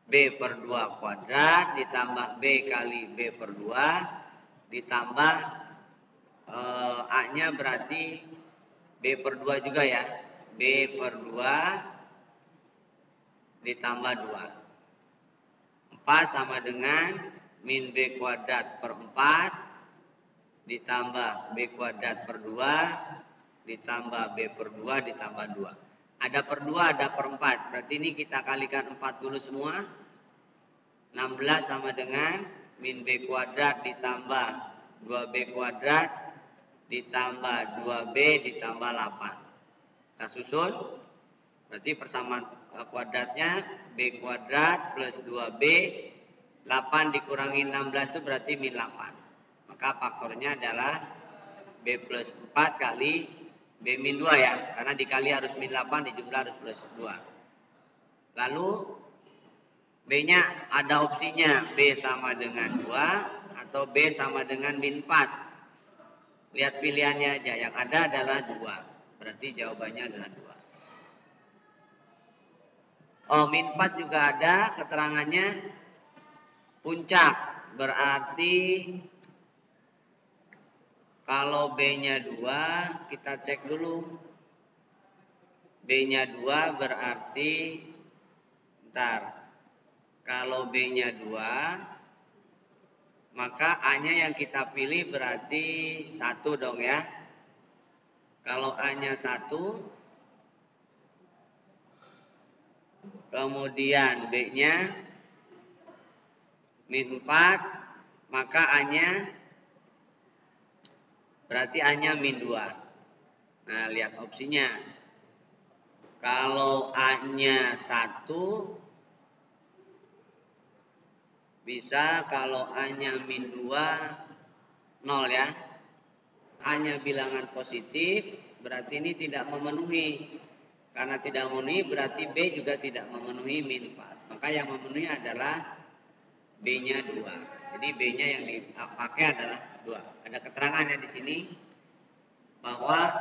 B per 2 kuadrat ditambah B kali B per 2 ditambah A-nya berarti B per 2 juga ya. B per 2 ditambah 2. 4 sama dengan min B kuadrat per 4 ditambah B kuadrat per 2 ditambah B per 2 ditambah 2. Ada per 2, ada per 4. Berarti ini kita kalikan 4 dulu semua. 16 sama dengan min B kuadrat ditambah 2B kuadrat ditambah 2B ditambah 8. Kita susun. Berarti persamaan kuadratnya B kuadrat plus 2B 8 dikurangi 16 itu berarti min 8. Maka faktornya adalah B plus 4 kali B min 2 ya, karena dikali harus min 8, dijumlah harus plus 2. Lalu B-nya ada opsinya B sama dengan 2 atau B sama dengan min 4. Lihat pilihannya aja, yang ada adalah 2. Berarti jawabannya adalah 2. Oh, min 4 juga ada keterangannya puncak. Berarti kalau B-nya 2, kita cek dulu. B-nya 2 berarti, bentar. Kalau B-nya 2, maka A-nya yang kita pilih berarti 1 dong ya. Kalau A-nya 1, kemudian B-nya min 4, maka A-nya berarti A-nya min 2. Nah, lihat opsinya. Kalau A-nya 1, bisa. Kalau A-nya min 2, 0 ya. A-nya bilangan positif, berarti ini tidak memenuhi. Karena tidak memenuhi, berarti B juga tidak memenuhi min 4. Maka yang memenuhi adalah B-nya 2. Jadi B-nya yang dipakai adalah 2. Ada keterangannya di sini bahwa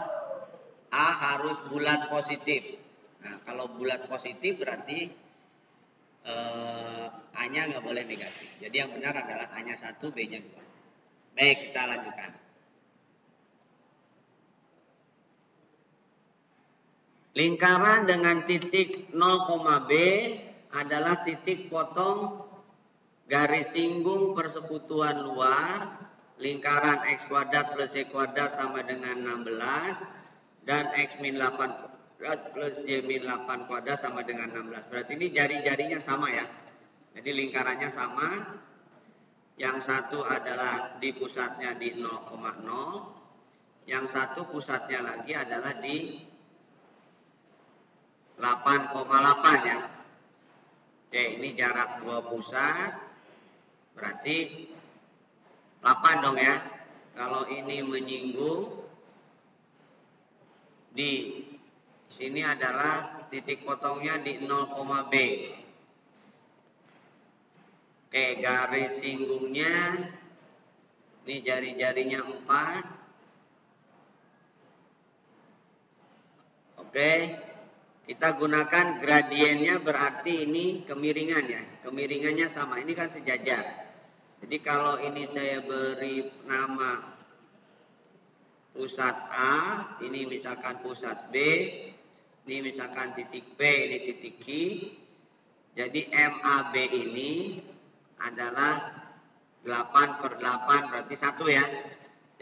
A harus bulat positif. Nah, kalau bulat positif berarti A-nya nggak boleh negatif. Jadi yang benar adalah A-nya 1, B-nya 2. Baik, kita lanjutkan. Lingkaran dengan titik 0, B adalah titik potong garis singgung persekutuan luar. Lingkaran X kuadrat plus Y kuadrat sama dengan 16 dan X min 8 kuadrat plus Y min 8 kuadrat sama dengan 16. Berarti ini jari-jarinya sama ya. Jadi lingkarannya sama. Yang satu adalah di pusatnya di 0,0. Yang satu pusatnya lagi adalah di 8,8 ya. Oke, ini jarak dua pusat. Berarti 8 dong ya. Kalau ini menyinggung, di sini adalah titik potongnya di 0,B. Oke, garis singgungnya ini jari-jarinya 4. Oke, kita gunakan gradiennya, berarti ini kemiringan ya. Kemiringannya sama, ini kan sejajar. Jadi kalau ini saya beri nama pusat A, ini misalkan pusat B, ini misalkan titik P, ini titik Q. Jadi MAB ini adalah 8/8 berarti 1 ya.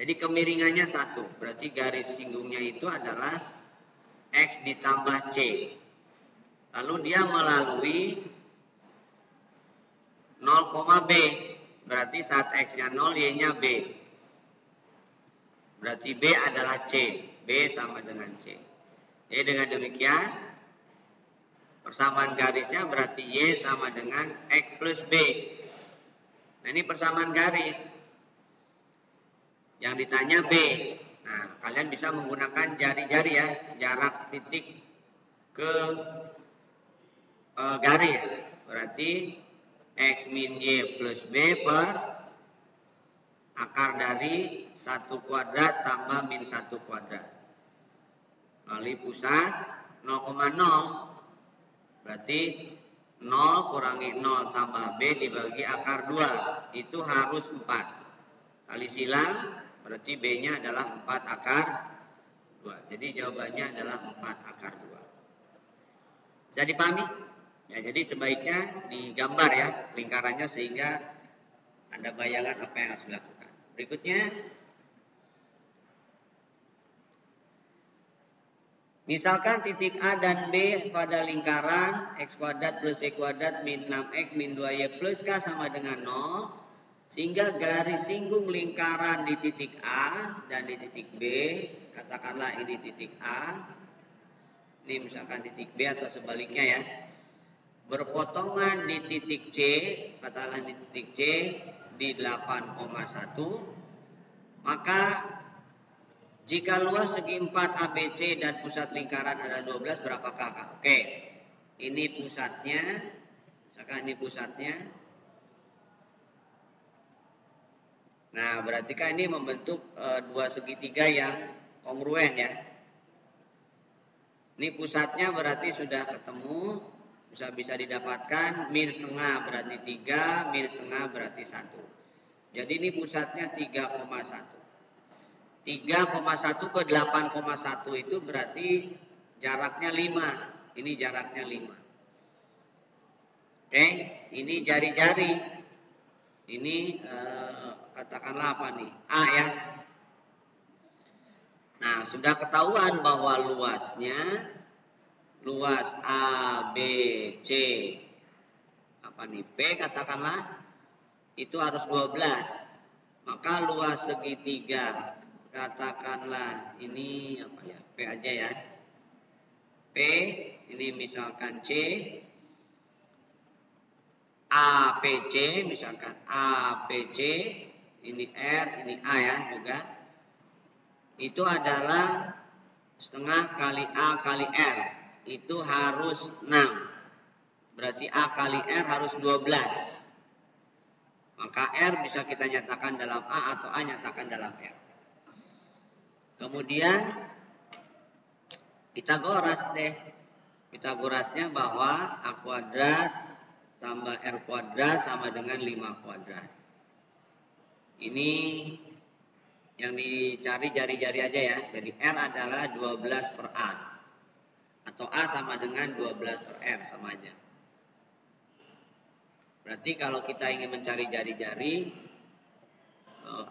Jadi kemiringannya 1, berarti garis singgungnya itu adalah X ditambah C. Lalu dia melalui 0,B. Berarti saat X-nya 0, Y-nya B. Berarti B adalah C. B sama dengan C. Jadi dengan demikian, persamaan garisnya berarti Y sama dengan X plus B. Nah, ini persamaan garis. Yang ditanya B. Nah, kalian bisa menggunakan jari-jari ya. Jarak titik ke garis. Berarti X min Y plus B per akar dari 1 kuadrat tambah min 1 kuadrat. Lalu pusat 0,0. Berarti 0 kurangi 0 tambah B dibagi akar 2. Itu harus 4. Kali silang, berarti B-nya adalah 4 akar 2. Jadi jawabannya adalah 4 akar 2. Bisa dipahami? Ya, jadi sebaiknya digambar ya lingkarannya sehingga Anda bayangan apa yang harus dilakukan. Berikutnya, misalkan titik A dan B pada lingkaran X kuadrat plus Y kuadrat min 6X min 2Y plus K sama dengan 0. Sehingga garis singgung lingkaran di titik A dan di titik B, katakanlah ini titik A, ini misalkan titik B atau sebaliknya ya, berpotongan di titik C, katakanlah di titik C di 8,1, maka Jika luas segi 4 ABC dan pusat lingkaran ada 12, berapakah Kak? Oke, ini pusatnya. Misalkan ini pusatnya. Nah, berarti kan ini membentuk dua segitiga yang kongruen ya. Ini pusatnya berarti sudah ketemu, bisa didapatkan min setengah berarti 3, min setengah berarti 1. Jadi ini pusatnya 3,1. 3,1 ke 8,1 itu berarti jaraknya 5. Ini jaraknya 5. Oke, ini jari-jari. Ini katakanlah apa nih? A ya. Nah, sudah ketahuan bahwa luasnya luas A, B, C, apa nih? P katakanlah itu harus 12. Maka luas segitiga katakanlah ini apa ya? P aja ya. P ini misalkan C, APC misalkan APC, ini R, ini A ya juga. Itu adalah setengah kali A kali R. Itu harus 6. Berarti A kali R harus 12. Maka R bisa kita nyatakan dalam A atau A nyatakan dalam R. Kemudian Pitagoras deh. Pitagorasnya bahwa A kuadrat tambah R kuadrat sama dengan 5 kuadrat. Ini yang dicari jari-jari aja ya. Jadi R adalah 12 per A. Atau A sama dengan 12 per R, sama aja. Berarti kalau kita ingin mencari jari-jari,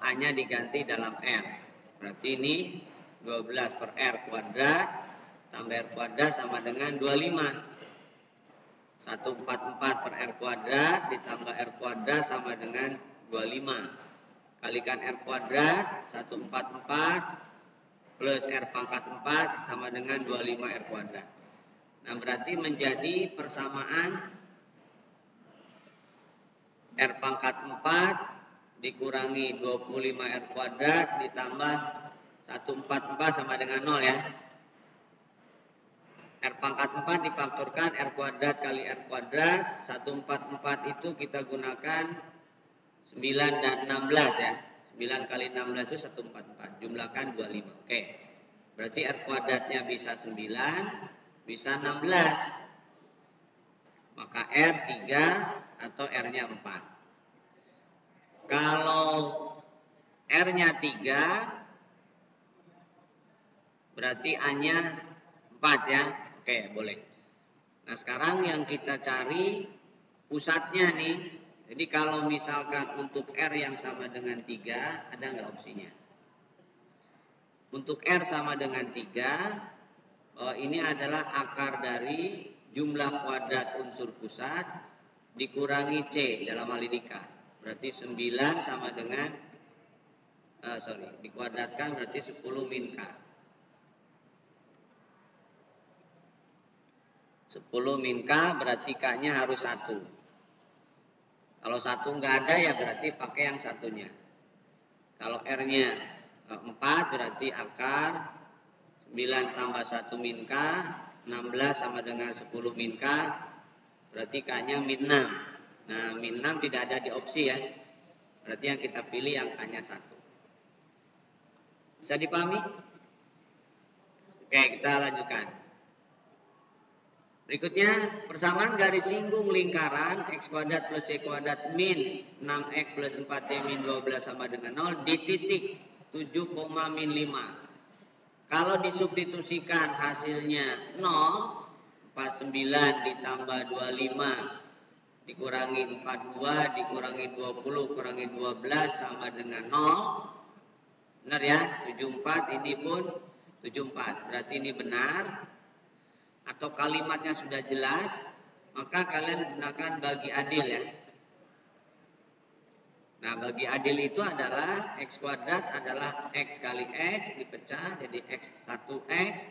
A-nya diganti dalam R. Berarti ini 12 per R kuadrat tambah R kuadrat sama dengan 25. 144 per R kuadrat ditambah R kuadrat sama dengan 25. Kalikan R kuadrat 144 plus R pangkat 4 sama dengan 25 R kuadrat. Nah, berarti menjadi persamaan R pangkat 4 dikurangi 25 R kuadrat ditambah 144 sama dengan 0 ya. R pangkat 4 difaktorkan R kuadrat kali R kuadrat. 144 itu kita gunakan 9 dan 16 ya. 9 kali 16 itu 144. Jumlahkan 25. Oke. Berarti R kuadratnya bisa 9, bisa 16. Maka R 3 atau R-nya 4. Kalau R-nya 3, berarti A-nya 4 ya. Oke, boleh. Nah, sekarang yang kita cari pusatnya nih. Jadi kalau misalkan untuk R yang sama dengan 3, ada nggak opsinya? Untuk R sama dengan 3, ini adalah akar dari jumlah kuadrat unsur pusat dikurangi C dalam hal ini K. Berarti 9 sama dengan, dikuadratkan berarti 10 min K. 10 min K berarti K-nya harus 1. Kalau 1 nggak ada ya berarti pakai yang satunya. Kalau R-nya 4 berarti akar 9 tambah 1 min K, 16 sama dengan 10 min K, berarti K-nya min 6. Nah, min 6 tidak ada di opsi ya. Berarti yang kita pilih angkanya 1. Bisa dipahami? Oke, kita lanjutkan. Berikutnya, persamaan garis singgung lingkaran X kuadrat plus Y kuadrat min 6X plus 4Y min 12 sama dengan 0 di titik 7, min 5. Kalau disubstitusikan hasilnya 0, 49 ditambah 25 dikurangi 42 dikurangi 20 kurangi 12 sama dengan 0. Benar ya, 74 ini pun 74. Berarti ini benar. Atau kalimatnya sudah jelas, maka kalian gunakan bagi adil ya. Nah, bagi adil itu adalah X kuadrat adalah X kali X dipecah jadi X 1X,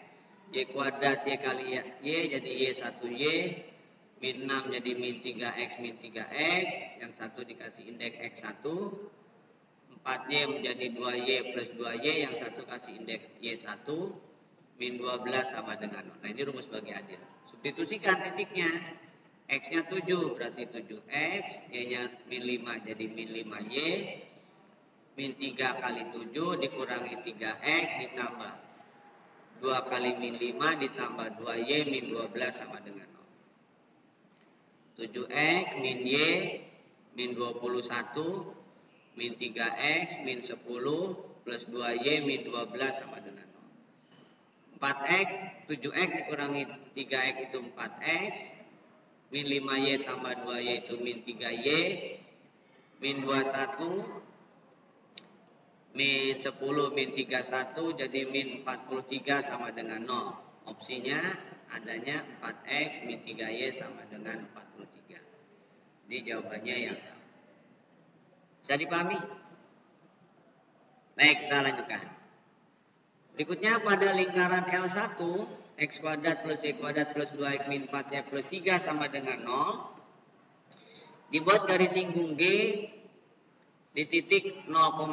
Y kuadrat Y kali Y jadi Y 1Y, min 6 jadi min 3X min 3X, yang satu dikasih indeks X1, 4 4Y menjadi 2Y plus 2Y, yang satu kasih indeks Y1, min 12 sama dengan 0. Nah, ini rumus bagi adil. Substitusikan titiknya. X-nya 7, berarti 7X. Y-nya min 5, jadi min 5Y. Min 3 kali 7 dikurangi 3X ditambah 2 kali min 5 ditambah 2Y min 12 sama dengan 0. 7X min Y min 21 min 3X min 10 plus 2Y min 12 sama dengan 0. 4X, 7X dikurangi 3X itu 4X, min 5Y tambah 2Y itu min 3Y, min 21, min 10, min 31, jadi min 43 sama dengan 0. Opsinya adanya 4X min 3Y sama dengan 43. Jadi jawabannya yang A. Bisa dipahami? Baik, kita lanjutkan. Berikutnya pada lingkaran L1, X kuadrat plus Y kuadrat plus 2X min 4Y plus 3 sama dengan 0. Dibuat garis singgung G di titik 0,1,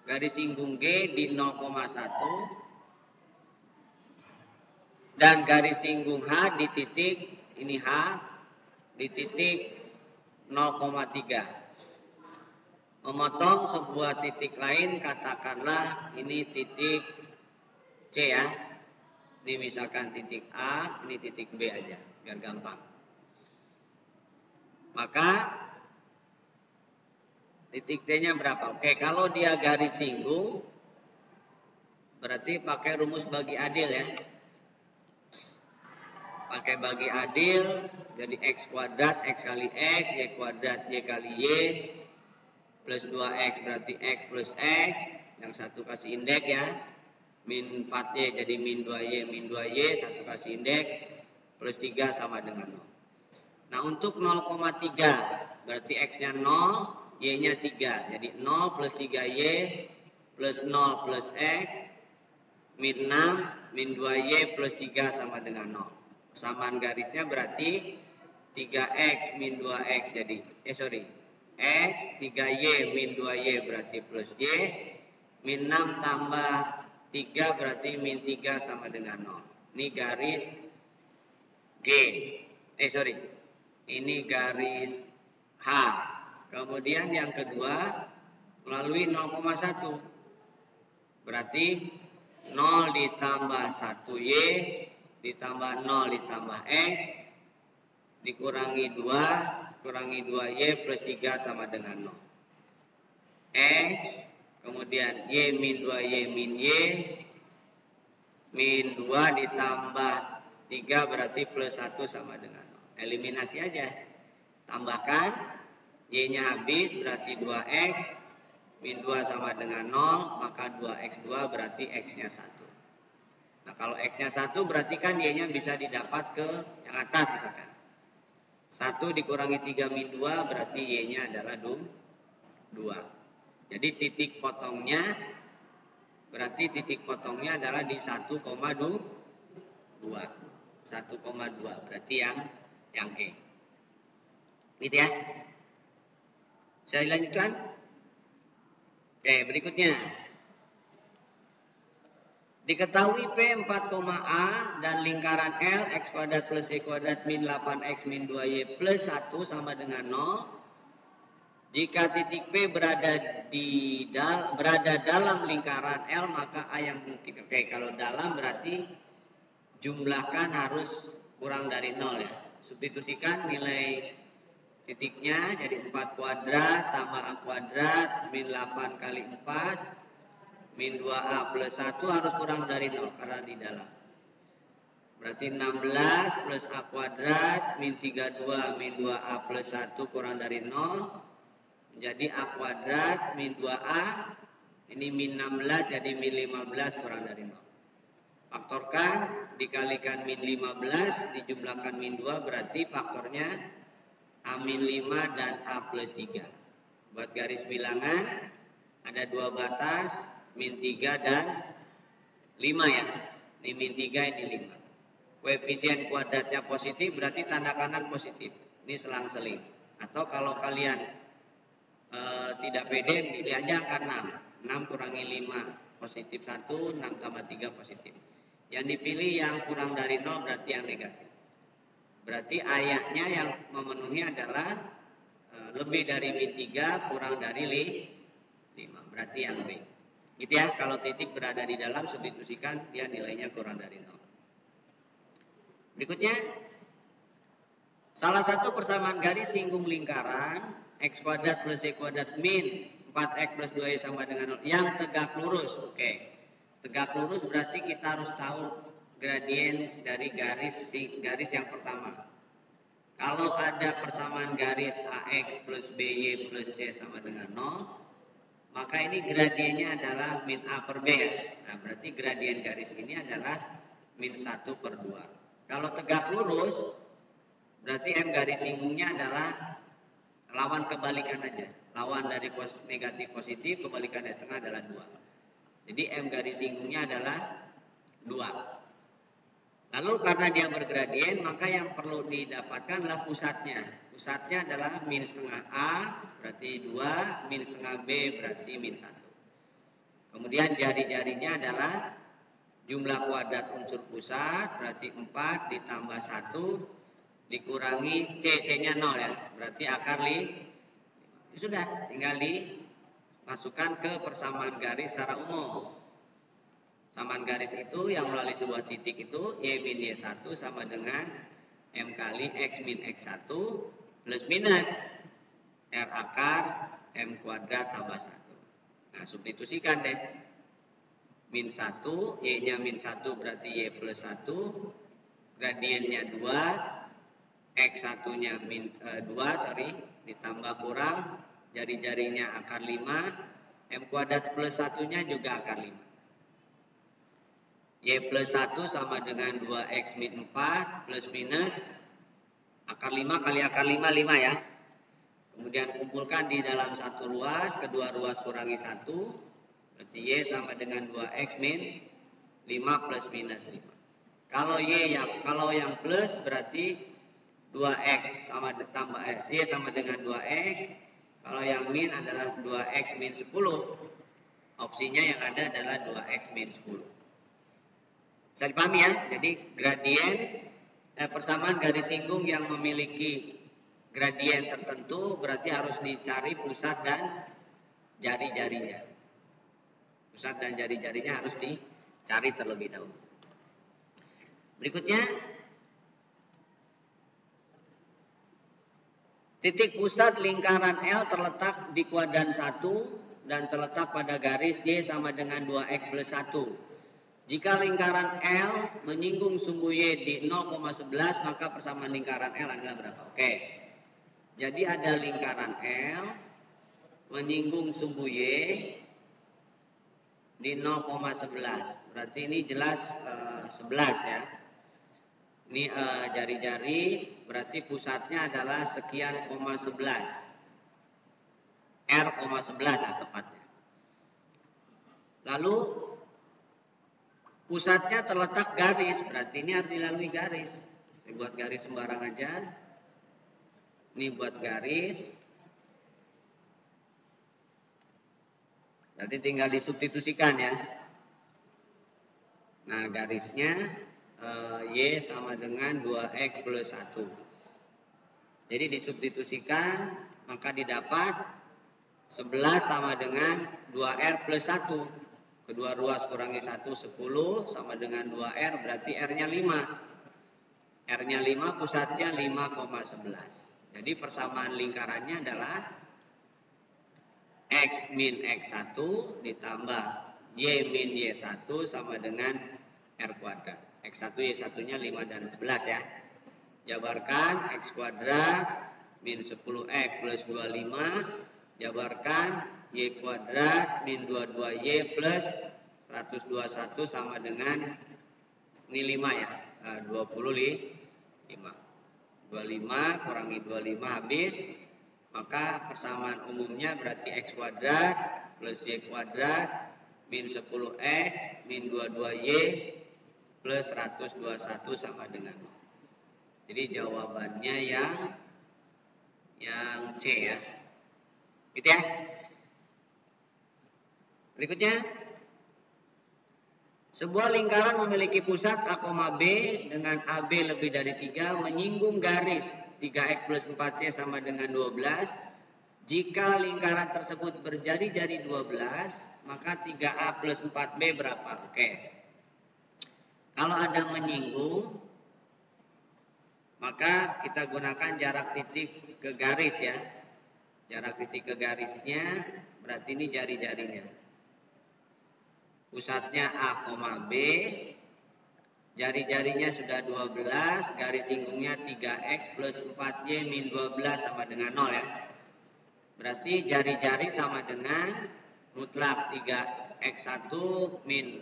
garis singgung G di 0,1, dan garis singgung H di titik, ini H, di titik 0,3. Memotong sebuah titik lain, katakanlah ini titik C ya. Ini misalkan titik A, ini titik B aja, biar gampang. Maka titik T-nya berapa? Oke, kalau dia garis singgung, berarti pakai rumus bagi adil ya. Pakai bagi adil, jadi X kuadrat, X kali X, Y kuadrat, Y kali Y, plus 2X berarti X plus X, yang satu kasih indeks ya, min 4Y jadi min 2Y, satu kasih indeks, plus 3 sama dengan 0. Nah, untuk 0,3 berarti X-nya 0, Y-nya 3, jadi 0 plus 3Y plus 0 plus X, min 6, min 2Y plus 3 sama dengan 0. Persamaan garisnya berarti 3X min 2X jadi, X 3Y min 2Y berarti plus Y, min 6 tambah 3 berarti min 3 sama dengan 0. Ini garis G. Ini garis H. Kemudian yang kedua melalui 0,1. Berarti 0 ditambah 1Y ditambah 0 ditambah X dikurangi 2 kurangi 2Y plus 3 sama dengan 0. X, kemudian Y min 2Y min Y, min 2 ditambah 3 berarti plus 1 sama dengan 0. Eliminasi aja. Tambahkan, Y-nya habis berarti 2X, min 2 sama dengan 0, maka 2X2 berarti X-nya 1. Nah, kalau X-nya 1 berarti kan Y-nya bisa didapat ke yang atas misalkan. 1 dikurangi 3 min 2 berarti Y-nya adalah 2. Jadi titik potongnya adalah di 1,2. 1,2 berarti yang E. Gitu ya. Saya lanjutkan. Oke, berikutnya. Diketahui P 4, A dan lingkaran L X kuadrat plus Y kuadrat min 8X min 2Y plus 1 sama dengan 0. Jika titik P berada dalam lingkaran L, maka A yang mungkin. Oke, kalau dalam berarti jumlahkan harus kurang dari 0 ya. Substitusikan nilai titiknya jadi 4 kuadrat tambah A kuadrat min 8 kali 4 min 2A plus 1 harus kurang dari 0 karena di dalam. Berarti 16 plus A kuadrat min 32 min 2A plus 1 kurang dari 0. Menjadi A kuadrat min 2A. Ini min 16 jadi min 15 kurang dari 0. Faktorkan, dikalikan min 15, dijumlahkan min 2 berarti faktornya A min 5 dan A plus 3. Buat garis bilangan ada 2 batas, min 3 dan 5 ya. Ini min 3, ini 5. Koefisien kuadratnya positif berarti tanda kanan positif. Ini selang-seling. Atau kalau kalian tidak pede, pilih aja angka 6. 6 kurangi 5 positif 1, 6 tambah 3 positif. Yang dipilih yang kurang dari 0 berarti yang negatif. Berarti ayatnya yang memenuhi adalah lebih dari min 3 kurang dari 5. Berarti yang B. Gitu ya, kalau titik berada di dalam substitusikan dia nilainya kurang dari 0. Berikutnya, salah satu persamaan garis singgung lingkaran x kuadrat plus y kuadrat min 4x plus 2y sama dengan 0 yang tegak lurus. Oke. Tegak lurus berarti kita harus tahu gradien dari garis yang pertama. Kalau ada persamaan garis AX plus BY plus C sama dengan 0, maka ini gradiennya adalah min A per B ya. Nah, berarti gradien garis ini adalah min 1 per 2. Kalau tegak lurus, berarti M garis singgungnya adalah lawan kebalikan aja. Lawan dari negatif positif, kebalikannya setengah adalah 2. Jadi M garis singgungnya adalah 2. Lalu karena dia bergradien, maka yang perlu didapatkan adalah pusatnya. Pusatnya adalah min setengah A, berarti 2, min setengah B, berarti min 1. Kemudian jari-jarinya adalah jumlah kuadrat unsur pusat, berarti 4 ditambah 1, dikurangi C-nya 0 ya, berarti akar 5. Sudah, tinggal dimasukkan ke persamaan garis secara umum. Samaan garis itu yang melalui sebuah titik itu Y min Y1 sama dengan M kali X min X1 plus minus R akar M kuadrat tambah 1. Nah, substitusikan deh. Min 1, Y-nya min 1 berarti Y plus 1, gradiennya 2, X1-nya min 2, ditambah kurang, jari-jarinya akar 5, M kuadrat plus 1-nya juga akar 5. Y plus 1 sama dengan 2X min 4 plus minus akar 5 kali akar 5, 5 ya. Kemudian kumpulkan di dalam satu ruas, kedua ruas kurangi 1. Berarti Y sama dengan 2X min 5 plus minus 5. Kalau yang plus berarti 2X sama tambah X. Y sama dengan 2X. Kalau yang min adalah 2X min 10. Opsinya yang ada adalah 2X min 10. Bisa dipahami ya, jadi gradien persamaan garis singgung yang memiliki gradien tertentu berarti harus dicari pusat dan jari-jarinya. Pusat dan jari-jarinya harus dicari terlebih dahulu. Berikutnya, titik pusat lingkaran L terletak di kuadran 1 dan terletak pada garis Y sama dengan 2X plus 1. Jika lingkaran L menyinggung sumbu Y di 0,11, maka persamaan lingkaran L adalah berapa? Oke. Jadi ada lingkaran L menyinggung sumbu Y di 0,11. Berarti ini jelas 11 ya. Ini jari-jari, berarti pusatnya adalah sekian, 11. R,11 tepatnya. Lalu pusatnya terletak garis, berarti ini harus dilalui garis. Saya buat garis sembarang aja. Ini buat garis. Berarti tinggal disubstitusikan ya. Nah, garisnya Y sama dengan 2X plus 1. Jadi disubstitusikan, maka didapat 11 sama dengan 2R plus 1. Kedua ruas kurangi 1, 10 sama dengan 2R, berarti R-nya 5. R-nya 5, pusatnya 5,11. Jadi persamaan lingkarannya adalah X min X1 ditambah Y min Y1 sama dengan R kuadrat. X1 Y1-nya 5 dan 11 ya. Jabarkan X kuadrat min 10X plus 25. Jabarkan Y kuadrat min 22Y plus 121 sama dengan ini 5 ya, 25. 25 kurangi 25 habis. Maka persamaan umumnya berarti X kuadrat plus Y kuadrat min 10X min 22Y plus 121 sama dengan 0. Jadi jawabannya yang C ya. Gitu ya. Berikutnya, sebuah lingkaran memiliki pusat A, B dengan AB lebih dari 3 menyinggung garis 3X plus 4Y sama dengan 12. Jika lingkaran tersebut berjari-jari 12, maka 3A plus 4B berapa? Oke. Kalau ada menyinggung, maka kita gunakan jarak titik ke garis ya. Jarak titik ke garisnya berarti ini jari-jarinya. Pusatnya A, B. Jari-jarinya sudah 12, garis singgungnya 3X plus 4Y min 12 sama dengan 0 ya. Berarti jari-jari sama dengan mutlak 3X1 min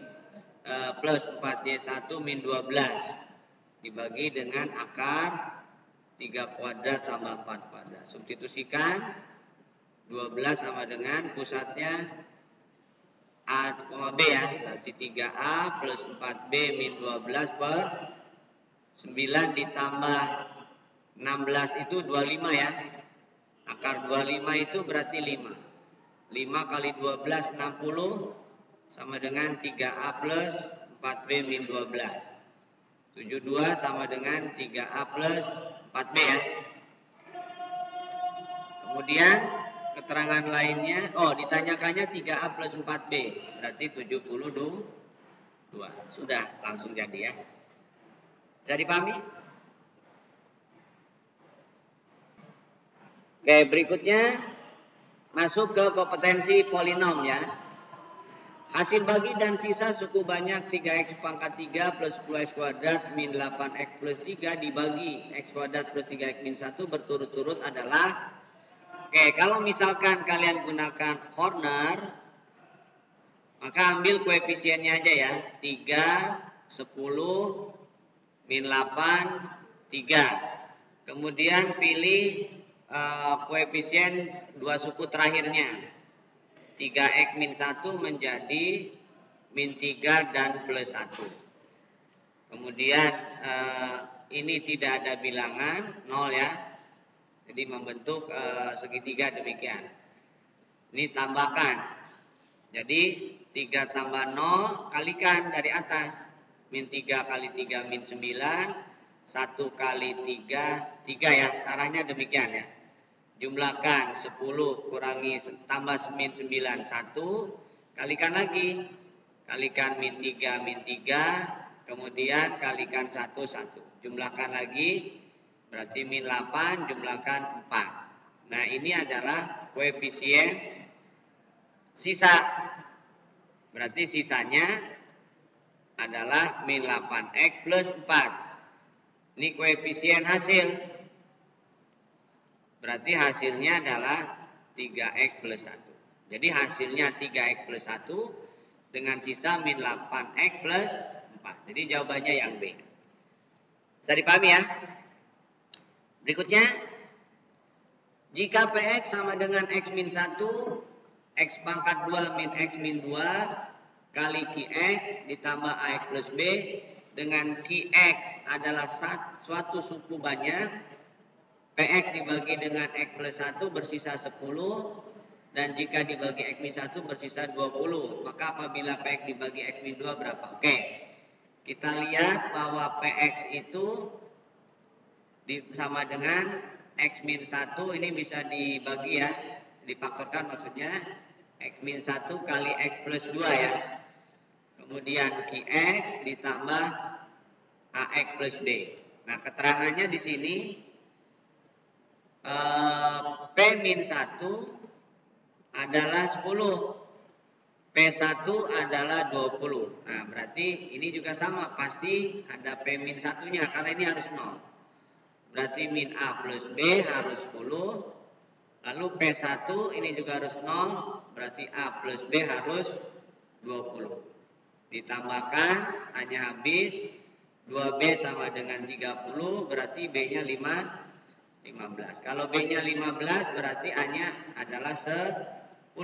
plus 4Y1 min 12 dibagi dengan akar 3 kuadrat tambah 4 kuadrat. Substitusikan 12 sama dengan pusatnya A, B ya. Berarti 3A plus 4B min 12 per 9 ditambah 16 itu 25 ya. Akar 25 itu berarti 5. 5 kali 12 60 sama dengan 3A plus 4B min 12. 72 sama dengan 3A plus 4B ya. Kemudian keterangan lainnya, ditanyakannya 3A plus 4B, berarti 72. Sudah, langsung jadi ya. Bisa dipahami? Oke, berikutnya masuk ke kompetensi polinom ya. Hasil bagi dan sisa suku banyak 3X pangkat 3 plus 10X kuadrat min 8X plus 3 dibagi X kuadrat plus 3X min 1 berturut-turut adalah. Oke, kalau misalkan kalian gunakan corner, maka ambil koefisiennya aja ya. 3, 10, min 8, 3. Kemudian pilih koefisien dua suku terakhirnya. 3X min 1 menjadi min 3 dan plus 1. Kemudian ini tidak ada bilangan, 0 ya. Jadi membentuk segitiga demikian. Ini tambahkan. Jadi 3 tambah 0 kalikan dari atas. Min 3 kali 3 min 9. 1 kali 3, 3 ya. Arahnya demikian ya. Jumlahkan 10 kurangi tambah min 9, 1. Kalikan lagi. Kalikan min 3, min 3. Kemudian kalikan 1, 1. Jumlahkan lagi. Berarti min 8 jumlahkan 4. Nah ini adalah koefisien sisa. Berarti sisanya adalah min 8X plus 4. Ini koefisien hasil. Berarti hasilnya adalah 3X plus 1. Jadi hasilnya 3X plus 1 dengan sisa min 8X plus 4. Jadi jawabannya yang B. Bisa dipahami ya? Berikutnya, jika PX sama dengan X min 1, X pangkat 2 min X min 2, kali QX ditambah AX plus B, dengan QX adalah suatu suku banyak, PX dibagi dengan X plus 1 bersisa 10, dan jika dibagi X min 1 bersisa 20. Maka apabila PX dibagi X min 2 berapa? Oke, kita lihat bahwa PX itu sama dengan X min 1 ini bisa dibagi ya, difaktorkan maksudnya X min 1 kali X plus 2 ya. Kemudian QX ditambah AX plus B. Nah keterangannya di sini P min 1 adalah 10, P1 adalah 20. Nah berarti ini juga sama, pasti ada P min 1 nya karena ini harus 0. Berarti min A plus B harus 10. Lalu P1 ini juga harus 0. Berarti A plus B harus 20. Ditambahkan hanya habis 2B sama dengan 30. Berarti B-nya 15. Kalau B-nya 15 berarti A-nya adalah 10.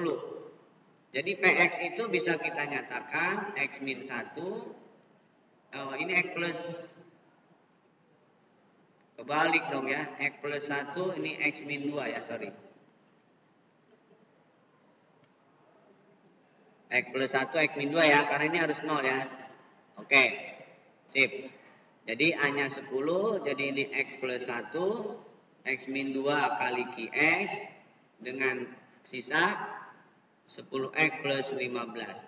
Jadi PX itu bisa kita nyatakan X min 1. Ini X plus, kebalik dong ya, X plus 1 ini X min 2 ya, sorry. X plus 1, X min 2 ya, karena ini harus 0 ya. Oke, sip. Jadi A-nya 10, jadi ini X plus 1, X min 2 kali QX, dengan sisa 10X plus 15.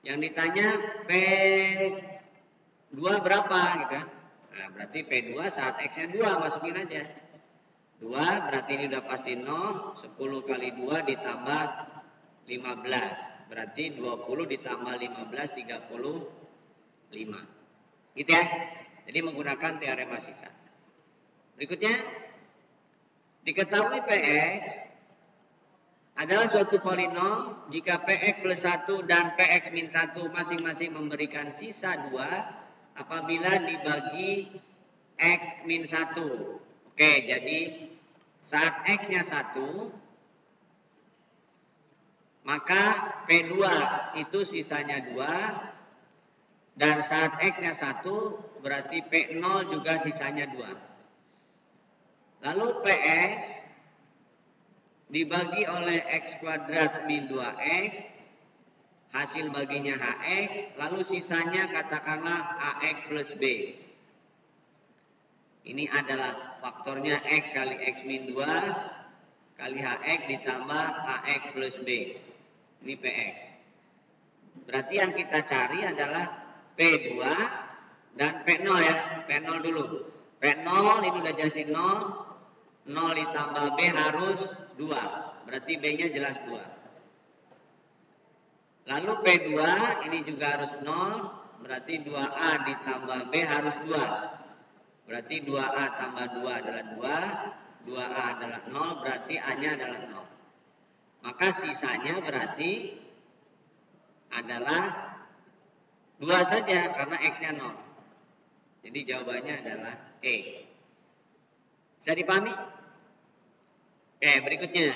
Yang ditanya P2 berapa gitu. Nah, berarti P2 saat X-nya 2, masukin aja. 2 berarti ini udah pasti 0, 10 kali 2 ditambah 15. Berarti 20 ditambah 15, 35. Gitu ya. Jadi menggunakan teorema sisa. Berikutnya, diketahui Px adalah suatu polinom jika Px plus 1 dan Px min 1 masing-masing memberikan sisa 2 apabila dibagi X min 1. Oke, jadi saat X-nya 1, maka P2 itu sisanya 2, dan saat X-nya 1 berarti P0 juga sisanya 2. Lalu Px dibagi oleh X kuadrat min 2X, hasil baginya HX, lalu sisanya katakanlah AX plus B. Ini adalah faktornya X kali X min 2 kali HX ditambah AX plus B. Ini Px. Berarti yang kita cari adalah P2 dan P0 ya. P0 dulu. P0 ini udah jadi 0. 0 ditambah B harus 2. Berarti B-nya jelas 2. Lalu P2 ini juga harus 0. Berarti 2A ditambah B harus 2. Berarti 2A tambah 2 adalah 2. 2A adalah 0. Berarti A-nya adalah 0. Maka sisanya berarti adalah 2 saja karena X-nya 0. Jadi jawabannya adalah E. Bisa dipahami? Oke, berikutnya.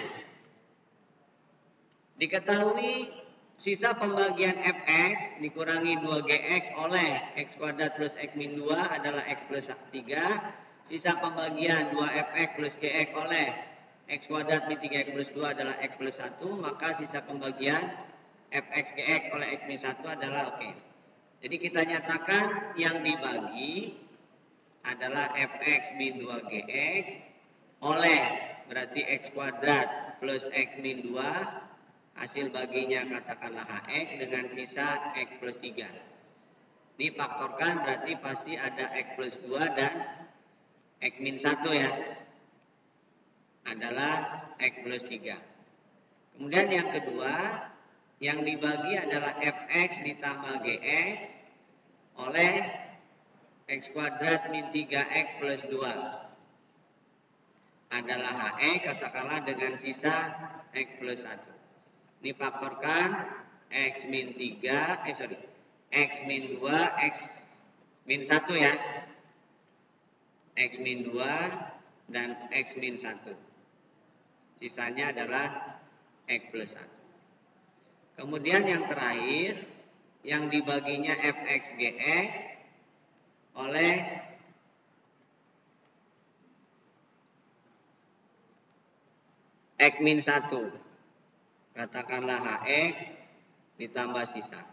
Diketahui sisa pembagian Fx dikurangi 2Gx oleh X kuadrat plus X min 2 adalah X plus 3. Sisa pembagian 2Fx plus Gx oleh X kuadrat min 3X plus 2 adalah X plus 1. Maka sisa pembagian Fx Gx oleh X min 1 adalah oke. Jadi kita nyatakan yang dibagi adalah Fx min 2Gx oleh berarti X kuadrat plus X min 2, hasil baginya katakanlah Hx dengan sisa X plus 3. Difaktorkan berarti pasti ada X plus 2 dan X min 1 ya. Adalah X plus 3. Kemudian yang kedua, yang dibagi adalah Fx ditambah Gx oleh X kuadrat min 3X plus 2 adalah Hx katakanlah dengan sisa X plus 1. Difaktorkan X min 3, X min 2, X min 1 ya. X min 2 dan X min 1. Sisanya adalah X plus 1. Kemudian yang terakhir, yang dibaginya Fx Gx oleh X min 1. Katakanlah Hx ditambah sisa.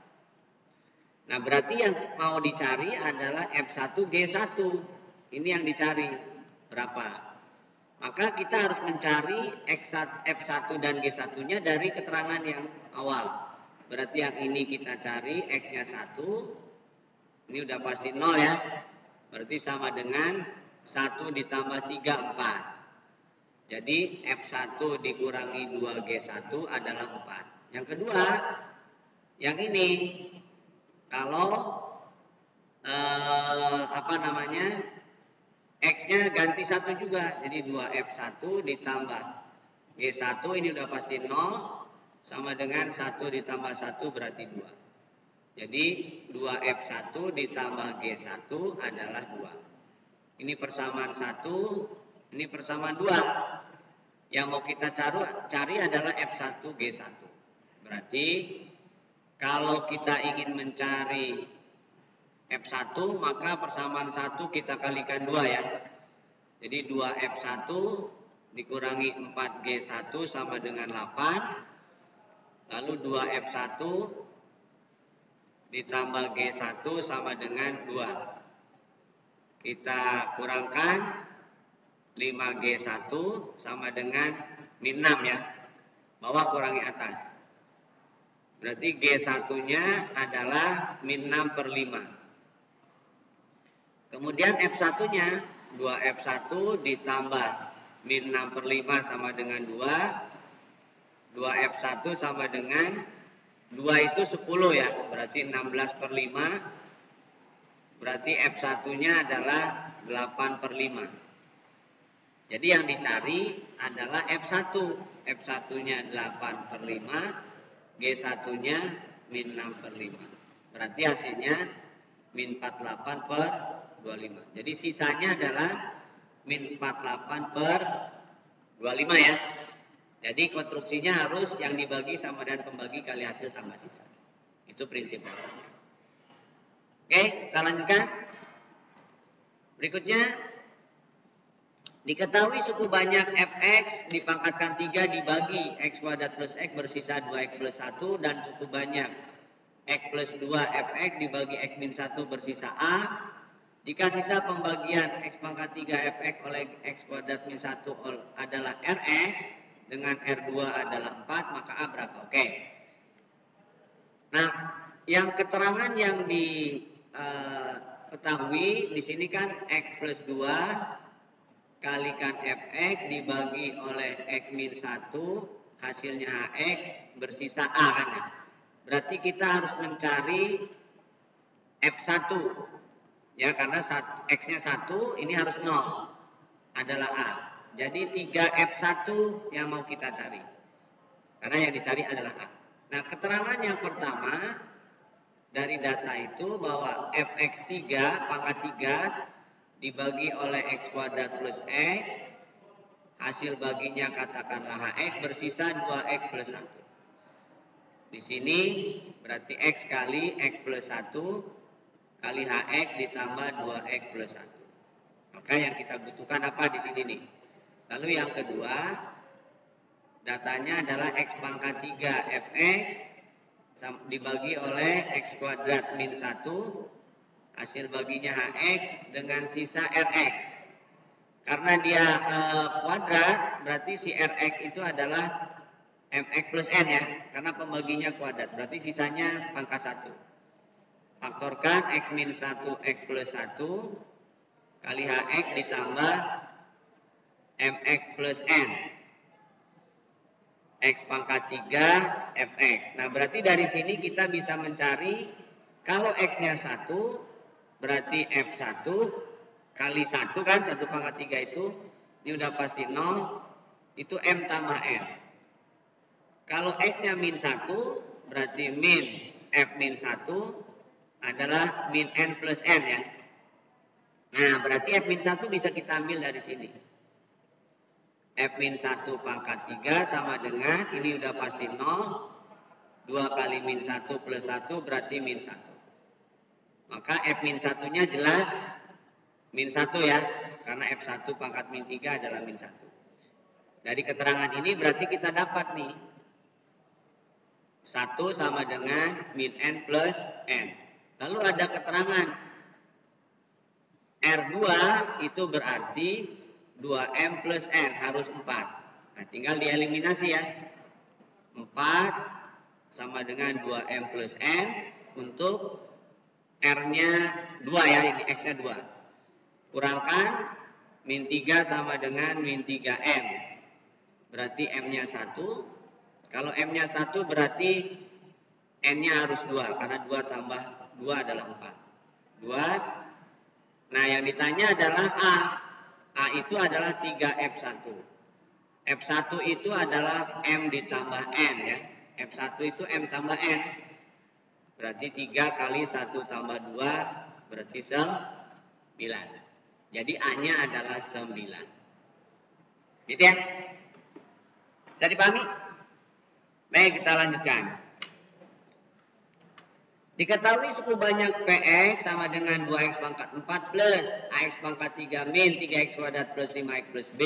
Nah berarti yang mau dicari adalah F1 G1. Ini yang dicari berapa. Maka kita harus mencari F1 dan G1-nya dari keterangan yang awal. Berarti yang ini kita cari X-nya 1. Ini udah pasti 0 ya. Berarti sama dengan 1 ditambah 3, 4. Jadi F1 dikurangi 2G1 adalah 4. Yang kedua, yang ini. Kalau X-nya ganti 1 juga. Jadi 2F1 ditambah G1 ini udah pasti 0. Sama dengan 1 ditambah 1 berarti 2. Jadi 2F1 ditambah G1 adalah 2. Ini persamaan 1. Ini persamaan 2. Yang mau kita cari adalah F1 G1. Berarti kalau kita ingin mencari F1 maka persamaan 1 kita kalikan 2 ya. Jadi 2F1 dikurangi 4G1 sama dengan 8. Lalu 2F1 ditambah G1 sama dengan 2. Kita kurangkan 5G1 sama dengan min 6 ya. Bawah kurangi atas. Berarti G1-nya adalah min 6 per 5. Kemudian F1-nya 2F1 ditambah min 6 per 5 sama dengan 2. 2F1 sama dengan 2 itu 10 ya. Berarti 16 per 5. Berarti F1-nya adalah 8 per 5. Jadi yang dicari adalah F1. F1-nya 8 per 5. G1-nya min 6 per 5. Berarti hasilnya min 48 per 25. Jadi sisanya adalah min 48 per 25 ya. Jadi konstruksinya harus yang dibagi sama dengan pembagi kali hasil tambah sisa. Itu prinsip dasarnya. Oke, kita lanjutkan. Berikutnya, diketahui suku banyak fx dipangkatkan 3 dibagi x kuadrat plus x bersisa 2x plus 1 dan suku banyak x plus 2 fx dibagi x min 1 bersisa a. Jika sisa pembagian x pangkat 3 fx oleh x kuadrat min 1 adalah rx dengan R2 adalah 4, maka A berapa? Oke. Nah, yang keterangan yang diketahui di sini kan X plus 2 kalikan Fx dibagi oleh X min 1, hasilnya Hx bersisa A kan ya. Berarti kita harus mencari F1. Ya, karena X-nya 1, ini harus 0. Adalah A. Jadi 3F1 yang mau kita cari. Karena yang dicari adalah A. Nah, keterangan yang pertama dari data itu bahwa Fx3 pangkat 3 dibagi oleh X kuadrat plus X. Hasil baginya katakanlah Hx bersisa 2X plus 1. Di sini berarti X kali X plus 1 kali Hx ditambah 2X plus 1. Maka yang kita butuhkan apa di sini nih? Lalu yang kedua, datanya adalah X pangkat 3 Fx dibagi oleh X kuadrat min 1. Hasil baginya Hx dengan sisa Rx. Karena dia kuadrat, berarti si Rx itu adalah Mx plus N ya. Karena pembaginya kuadrat, berarti sisanya pangkat 1. Faktorkan X min 1 X plus 1 kali Hx ditambah Mx plus N. X pangkat 3 Fx. Nah, berarti dari sini kita bisa mencari kalau X-nya 1, berarti F1 kali 1 kan, 1 pangkat 3 itu, ini udah pasti 0, itu M tambah N. Kalau X-nya min 1, berarti min F min 1 adalah min N plus N ya. Nah, berarti F min 1 bisa kita ambil dari sini. F min 1 pangkat 3 sama dengan, ini udah pasti 0. 2 kali min 1 plus 1 berarti min 1. Maka F min 1-nya jelas min 1 ya. Karena F1 pangkat min 3 adalah min 1. Dari keterangan ini berarti kita dapat nih. 1 sama dengan min N plus N. Lalu ada keterangan R2 itu berarti 2M plus N harus 4. Nah, tinggal dieliminasi ya. 4 sama dengan 2M plus N untuk R-nya 2 ya, ini X-nya 2. Kurangkan min 3 sama dengan min 3M. Berarti M-nya 1. Kalau M-nya 1 berarti N-nya harus 2. Karena 2 tambah 2 adalah 4. 2. Nah, yang ditanya adalah A. A itu adalah 3F1. F1 itu adalah M ditambah N ya. F1 itu M tambah N. Berarti 3 kali 1 tambah 2 berarti 9. Jadi A-nya adalah 9. Gitu ya. Bisa dipahami? Baik, kita lanjutkan. Diketahui suku banyak Px sama dengan 2x pangkat 4 plus ax pangkat 3 min 3x kuadrat plus 5x plus b.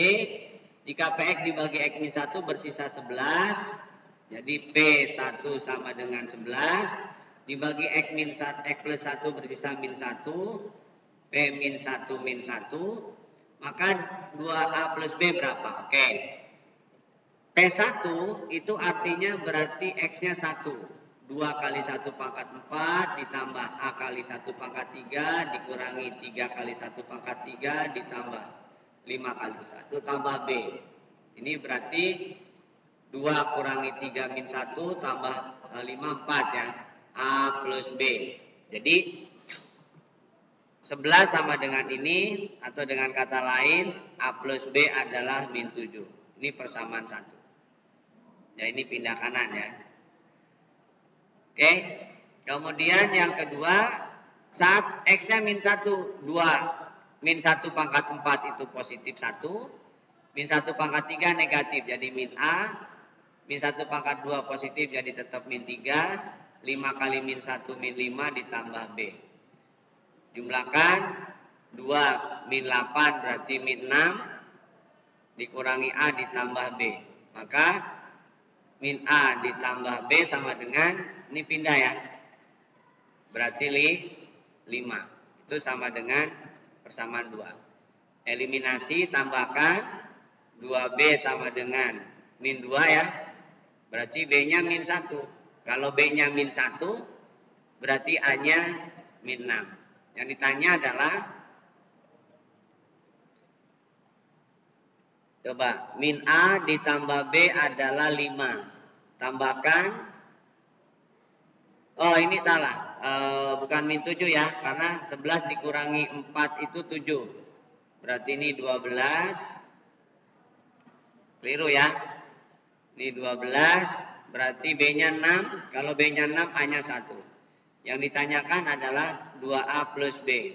Jika Px dibagi x min 1 bersisa 11. Jadi P1 sama dengan 11. dibagi X plus 1 bersisa min 1, P min 1 min 1, maka 2A plus B berapa? Oke. P1 itu artinya berarti X-nya 1. 2 kali 1 pangkat 4 ditambah A kali 1 pangkat 3 dikurangi 3 kali 1 pangkat 3 ditambah 5 kali 1 tambah B. Ini berarti 2 kurangi 3 min 1 tambah 5 4 ya. A plus B. Jadi 11 sama dengan ini atau dengan kata lain A plus B adalah min 7. Ini persamaan 1. Ya ini pindah kanan ya. Oke. Kemudian yang kedua saat X-nya min 1, 2 min 1 pangkat 4 itu positif 1. Min 1 pangkat 3 negatif jadi min A. Min 1 pangkat 2 positif jadi tetap min 3. 5 kali min 1 min 5 ditambah B. Jumlahkan 2 min 8 berarti min 6 dikurangi A ditambah B. Maka min A ditambah B sama dengan, ini pindah ya, berarti 5. Itu sama dengan persamaan 2. Eliminasi, tambahkan 2B sama dengan min 2 ya. Berarti B-nya min 1. Kalau B-nya min 1, berarti A-nya min 6. Yang ditanya adalah, coba, min A ditambah B adalah 5. Tambahkan, oh ini salah, bukan min 7 ya, karena 11 dikurangi 4 itu 7. Berarti ini 12, keliru ya. Ini 12. Berarti B-nya 6, kalau B-nya 6, A-nya 1. Yang ditanyakan adalah 2A plus B.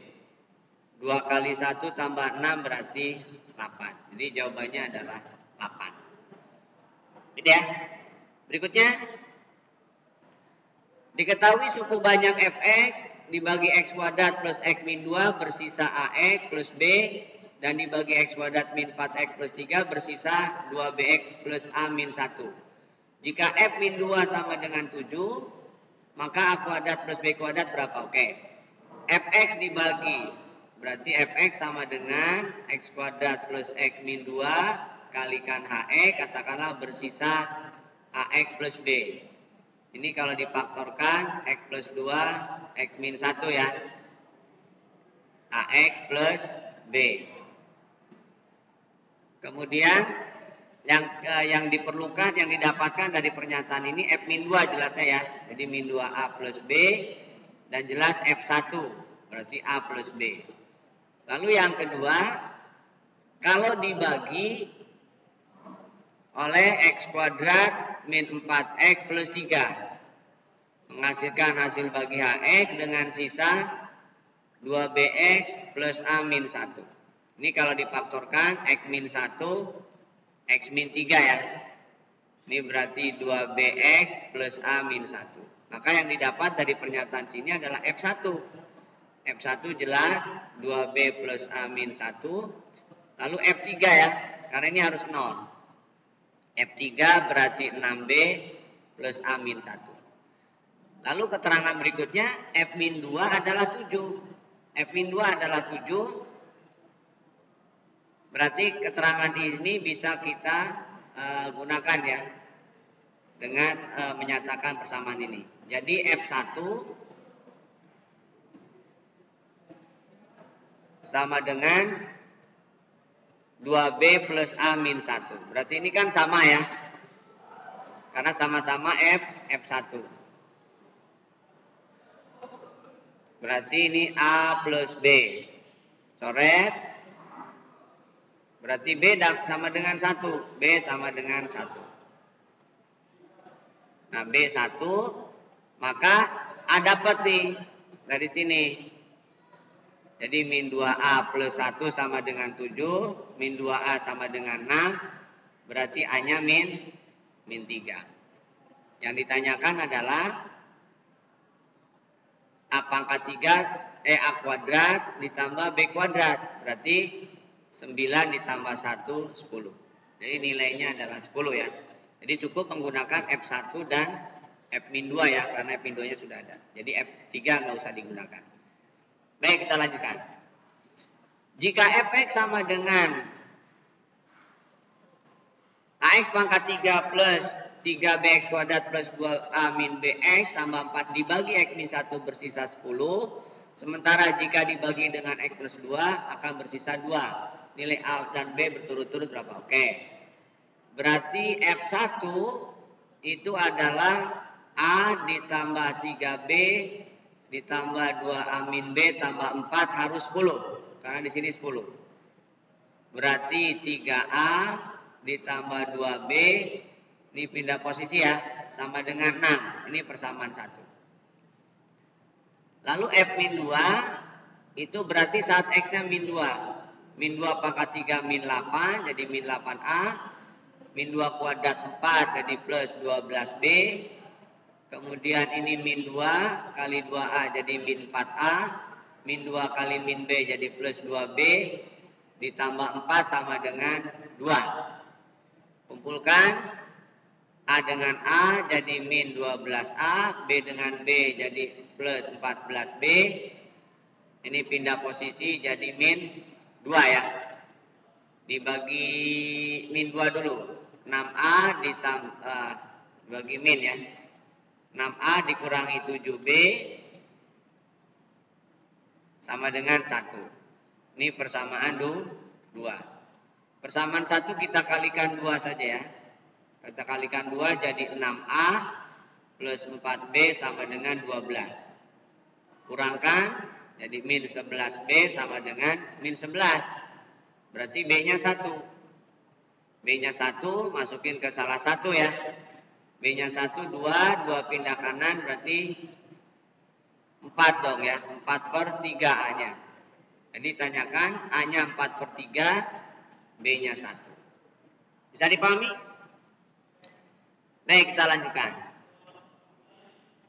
2 kali 1 tambah 6 berarti 8. Jadi jawabannya adalah 8. Gitu ya. Berikutnya, diketahui suku banyak Fx dibagi X kuadrat plus X min 2 bersisa AX plus B. Dan dibagi X kuadrat min 4X plus 3 bersisa 2BX plus A min 1. Jika F min 2 sama dengan 7, maka A kuadrat plus B kuadrat berapa? Oke. Fx dibagi, berarti Fx sama dengan X kuadrat plus X min 2 kalikan HX, katakanlah bersisa AX plus B. Ini kalau difaktorkan X plus 2, X min 1 ya. AX plus B. Kemudian yang diperlukan, yang didapatkan dari pernyataan ini F min 2 jelasnya ya. Jadi min 2A plus B dan jelas F1 berarti A plus B. Lalu yang kedua, kalau dibagi oleh X kuadrat min 4X plus 3 menghasilkan hasil bagi HX dengan sisa 2BX plus A min 1. Ini kalau difaktorkan X min 1 X min 3 ya. Ini berarti 2BX plus A min 1. Maka yang didapat dari pernyataan sini adalah F1. F1 jelas 2B plus A min 1. Lalu F3 ya. Karena ini harus 0. F3 berarti 6B plus A min 1. Lalu keterangan berikutnya F min 2 adalah 7. F min 2 adalah 7. Berarti keterangan ini bisa kita gunakan ya dengan menyatakan persamaan ini. Jadi F1 sama dengan 2B plus A min 1. Berarti ini kan sama ya. Karena sama-sama F1. Berarti ini A plus B. Coret. Berarti B sama dengan 1. B sama dengan 1. Nah, B1. Maka A dapat nih dari sini. Jadi min 2A plus 1 sama dengan 7. Min 2A sama dengan 6. Berarti A-nya min 3. Yang ditanyakan adalah A pangkat 3, A kuadrat ditambah B kuadrat. Berarti 9 ditambah 1, 10. Jadi nilainya adalah 10 ya. Jadi cukup menggunakan F1 dan F-2 ya, karena F-2 nya sudah ada. Jadi F3 nggak usah digunakan. Baik, kita lanjutkan. Jika Fx sama dengan AX pangkat 3 plus 3bx kuadrat plus 2a min bx tambah 4 dibagi x min 1 bersisa 10. Sementara jika dibagi dengan x plus 2 akan bersisa 2. Nilai A dan B berturut-turut berapa? Oke. Berarti F1 itu adalah A ditambah 3B ditambah 2A min B tambah 4 harus 10. Karena di sini 10. Berarti 3A ditambah 2B, ini pindah posisi ya, sama dengan 6. Ini persamaan 1. Lalu F min 2 itu berarti saat X-nya min 2. Min 2 pangkat 3 min 8, jadi min 8A. Min 2 kuadrat 4, jadi plus 12B. Kemudian ini min 2 kali 2A, jadi min 4A. Min 2 kali min B, jadi plus 2B. Ditambah 4 sama dengan 2. Kumpulkan A dengan A jadi min 12A, B dengan B jadi plus 14B. Ini pindah posisi jadi min 2 ya. Dibagi min 2 dulu. 6A ditambah bagi min ya. 6A dikurangi 7B sama dengan 1. Ini persamaan 2. Persamaan 1 kita kalikan 2 saja ya. Kita kalikan 2 jadi 6A plus 4B sama dengan 12. Kurangkan jadi min 11B sama dengan min 11. Berarti B-nya 1. B-nya 1 masukin ke salah satu ya. B-nya 1, 2 pindah kanan berarti 4 dong ya. 4/3 A-nya. Jadi tanyakan A-nya 4/3. B-nya 1. Bisa dipahami? Baik, kita lanjutkan.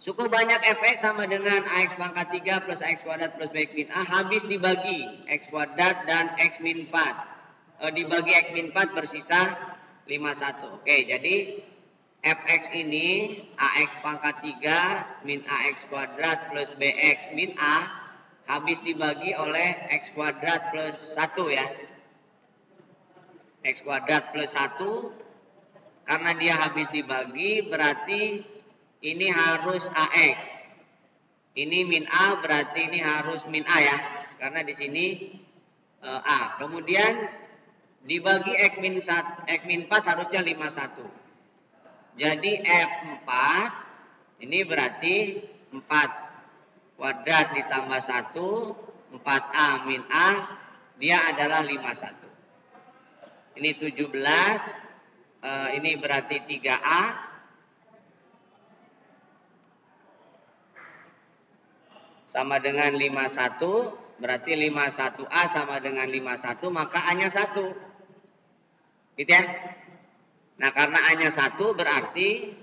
Suku banyak Fx sama dengan AX pangkat 3 plus AX kuadrat plus BX min A habis dibagi X kuadrat dan X min 4. Dibagi X min 4 bersisa 51. Oke, jadi Fx ini AX pangkat 3 min AX kuadrat plus BX min A habis dibagi oleh X kuadrat plus 1 ya. X kuadrat plus 1, karena dia habis dibagi berarti ini harus AX. Ini min A berarti ini harus min A ya, karena di sini A. Kemudian dibagi X min 4 harusnya 51. Jadi F4 ini berarti 4 kuadrat ditambah 1, 4A min A, dia adalah 51. Ini 17, ini berarti 3A. Sama dengan 51, berarti 51A sama dengan 51, maka A-nya 1. Gitu ya. Nah, karena A-nya 1 berarti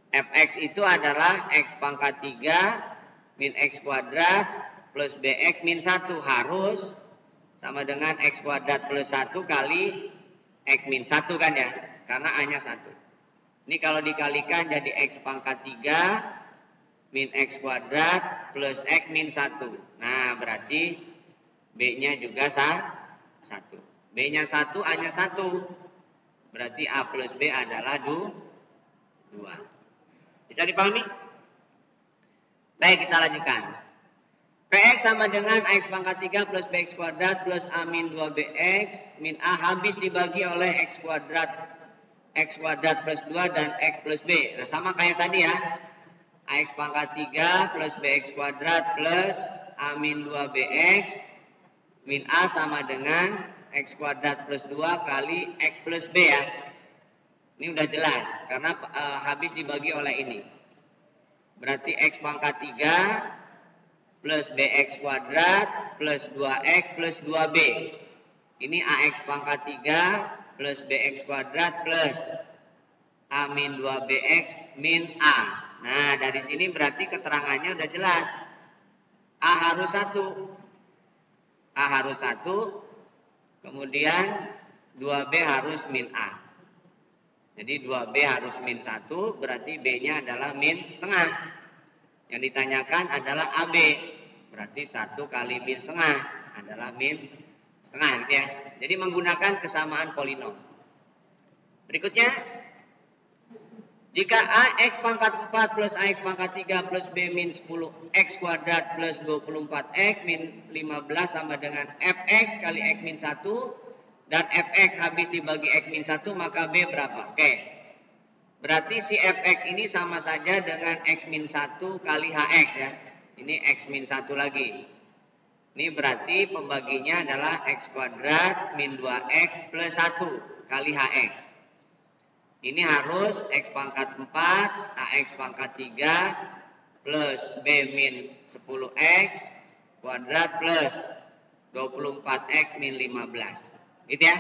Fx itu adalah X pangkat 3 min X kuadrat plus BX min 1 harus sama dengan X kuadrat plus 1 kali X min 1 kan ya. Karena A-nya 1. Ini kalau dikalikan jadi X pangkat 3 min X kuadrat plus X min 1. Nah, berarti B-nya juga 1. B-nya 1, A-nya 1. Berarti A plus B adalah 2. Bisa dipahami? Baik, kita lanjutkan. Px sama dengan AX pangkat 3 plus BX kuadrat plus A min 2BX min A habis dibagi oleh X kuadrat plus 2 dan X plus B. Nah, sama kayak tadi ya. AX pangkat 3 plus BX kuadrat plus A min 2BX min A sama dengan X kuadrat plus 2 kali X plus B ya. Ini udah jelas karena habis dibagi oleh ini. Berarti X pangkat 3 plus BX kuadrat plus 2X plus 2B. Ini AX pangkat 3 plus BX kuadrat plus A min 2BX min A. Nah, dari sini berarti keterangannya udah jelas. A harus 1. A harus 1. Kemudian 2B harus min A. Jadi 2B harus min 1, berarti B-nya adalah min setengah. Yang ditanyakan adalah AB, berarti 1 kali min setengah adalah min setengah gitu ya. Jadi menggunakan kesamaan polinom. Berikutnya, jika AX pangkat 4 plus AX pangkat 3 plus B min 10X kuadrat plus 24X min 15 sama dengan Fx kali X min 1 dan Fx habis dibagi X min 1 maka B berapa? Oke. Berarti si Fx ini sama saja dengan X min 1 kali Hx ya. Ini X min 1 lagi. Ini berarti pembaginya adalah X kuadrat min 2X plus 1 kali Hx. Ini harus X pangkat 4, AX pangkat 3, plus B min 10X, kuadrat plus 24X min 15. Gitu ya.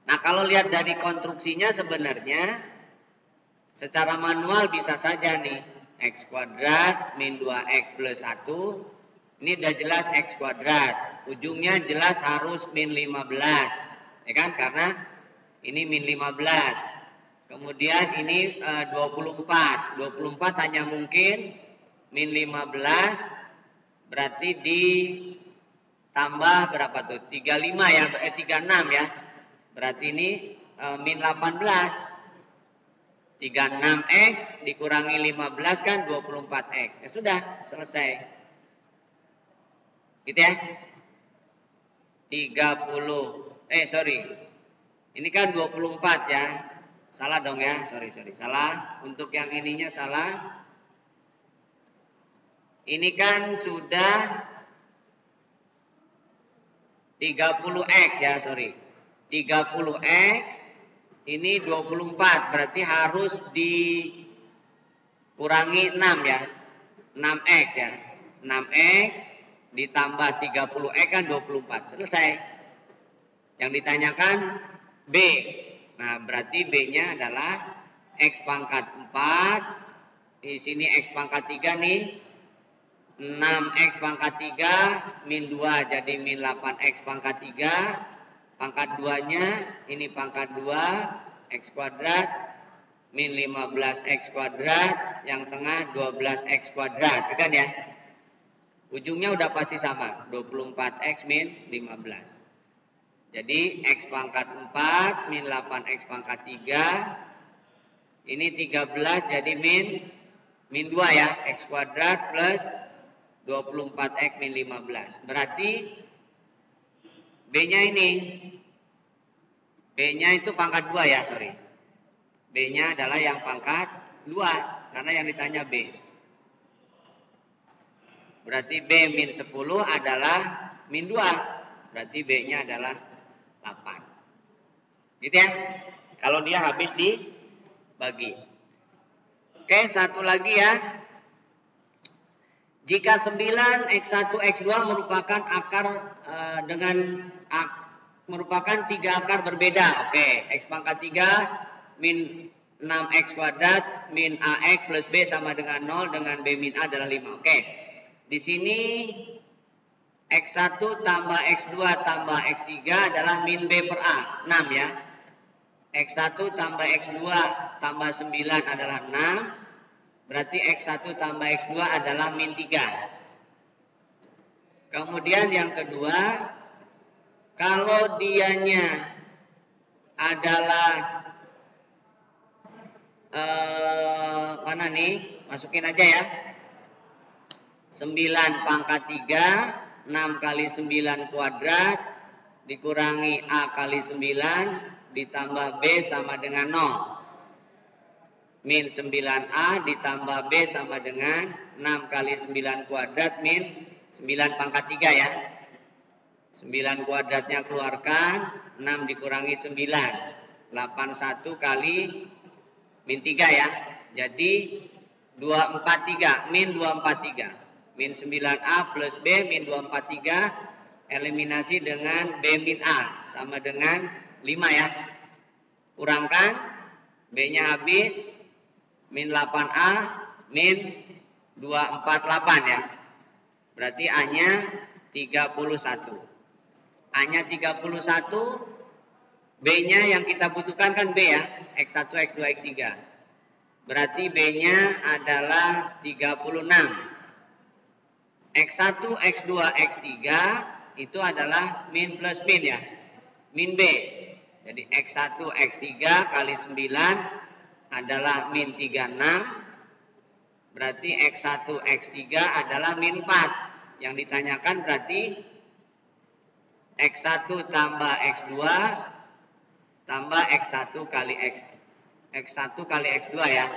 Nah kalau lihat dari konstruksinya sebenarnya, secara manual bisa saja nih. X kuadrat min 2X plus 1, ini udah jelas X kuadrat. Ujungnya jelas harus min 15. Ya kan, karena ini min 15. Kemudian ini 24. 24 hanya mungkin min 15. Berarti ditambah berapa tuh? 35 ya, 36 ya. Berarti ini min 18. 36X dikurangi 15 kan 24X. Ya sudah, selesai. Gitu ya. 30. Ini kan 24 ya. Salah dong ya. Sorry. Salah. Untuk yang ininya salah. Ini kan sudah 30X ya. Sorry. 30X. Ini 24. Berarti harus dikurangi 6 ya. 6X ya. 6X ditambah 30X kan 24. Selesai. Yang ditanyakan B. Nah, berarti B-nya adalah X pangkat 4. Di sini X pangkat 3 nih. 6X pangkat 3 min 2 jadi min 8X pangkat 3. Pangkat 2-nya ini pangkat 2 X kuadrat min 15X kuadrat. Yang tengah 12X kuadrat. Kan ya? Ujungnya udah pasti sama. 24X min 15. Jadi X pangkat 4 min 8X pangkat 3. Ini 13 jadi min 2 ya. X kuadrat plus 24X min 15. Berarti B-nya ini. B-nya itu pangkat 2 ya, sorry. B-nya adalah yang pangkat 2. Karena yang ditanya B. Berarti B min 10 adalah min 2. Berarti B-nya adalah 8. Gitu ya. Kalau dia habis dibagi. Oke, satu lagi ya. Jika 9X1 X2 merupakan akar merupakan 3 akar berbeda. Oke, X pangkat 3 min 6X kuadrat min AX plus B sama dengan 0 dengan B min A adalah 5. Oke. Di sini X1 tambah X2 tambah X3 adalah min B per A, 6 ya. X1 tambah X2 tambah 9 adalah 6. Berarti X1 tambah X2 adalah min 3. Kemudian yang kedua, kalau dianya adalah mana nih? Masukin aja ya. 9 pangkat 3 6 kali 9 kuadrat dikurangi A kali 9 ditambah B sama dengan 0. Min 9A ditambah B sama dengan 6 kali 9 kuadrat min 9 pangkat 3 ya. 9 kuadratnya keluarkan, 6 dikurangi 9. 81 kali min 3 ya. Jadi 243, min 243. Min 9A plus B min 243 eliminasi dengan B min A sama dengan 5 ya. Kurangkan B-nya habis min 8A min 248 ya. Berarti A-nya 31. A-nya 31 B-nya yang kita butuhkan kan B ya, X1, X2, X3. Berarti B-nya adalah 36. X1, X2, X3 itu adalah min plus min ya. Min B. Jadi X1, X3 kali 9 adalah min 36. Berarti X1, X3 adalah min 4. Yang ditanyakan berarti X1 tambah X2 tambah X1 kali X1 kali X2 ya.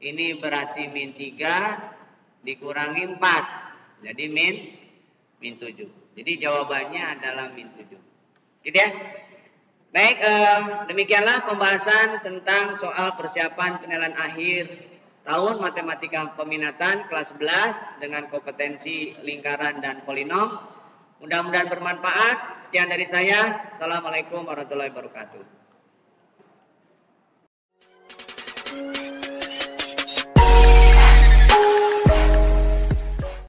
Ini berarti min 3 dikurangi 4. Jadi min 7. Jadi jawabannya adalah min 7. Gitu ya. Baik, demikianlah pembahasan tentang soal persiapan penilaian akhir tahun matematika peminatan kelas 11 dengan kompetensi lingkaran dan polinom. Mudah-mudahan bermanfaat. Sekian dari saya. Assalamualaikum warahmatullahi wabarakatuh.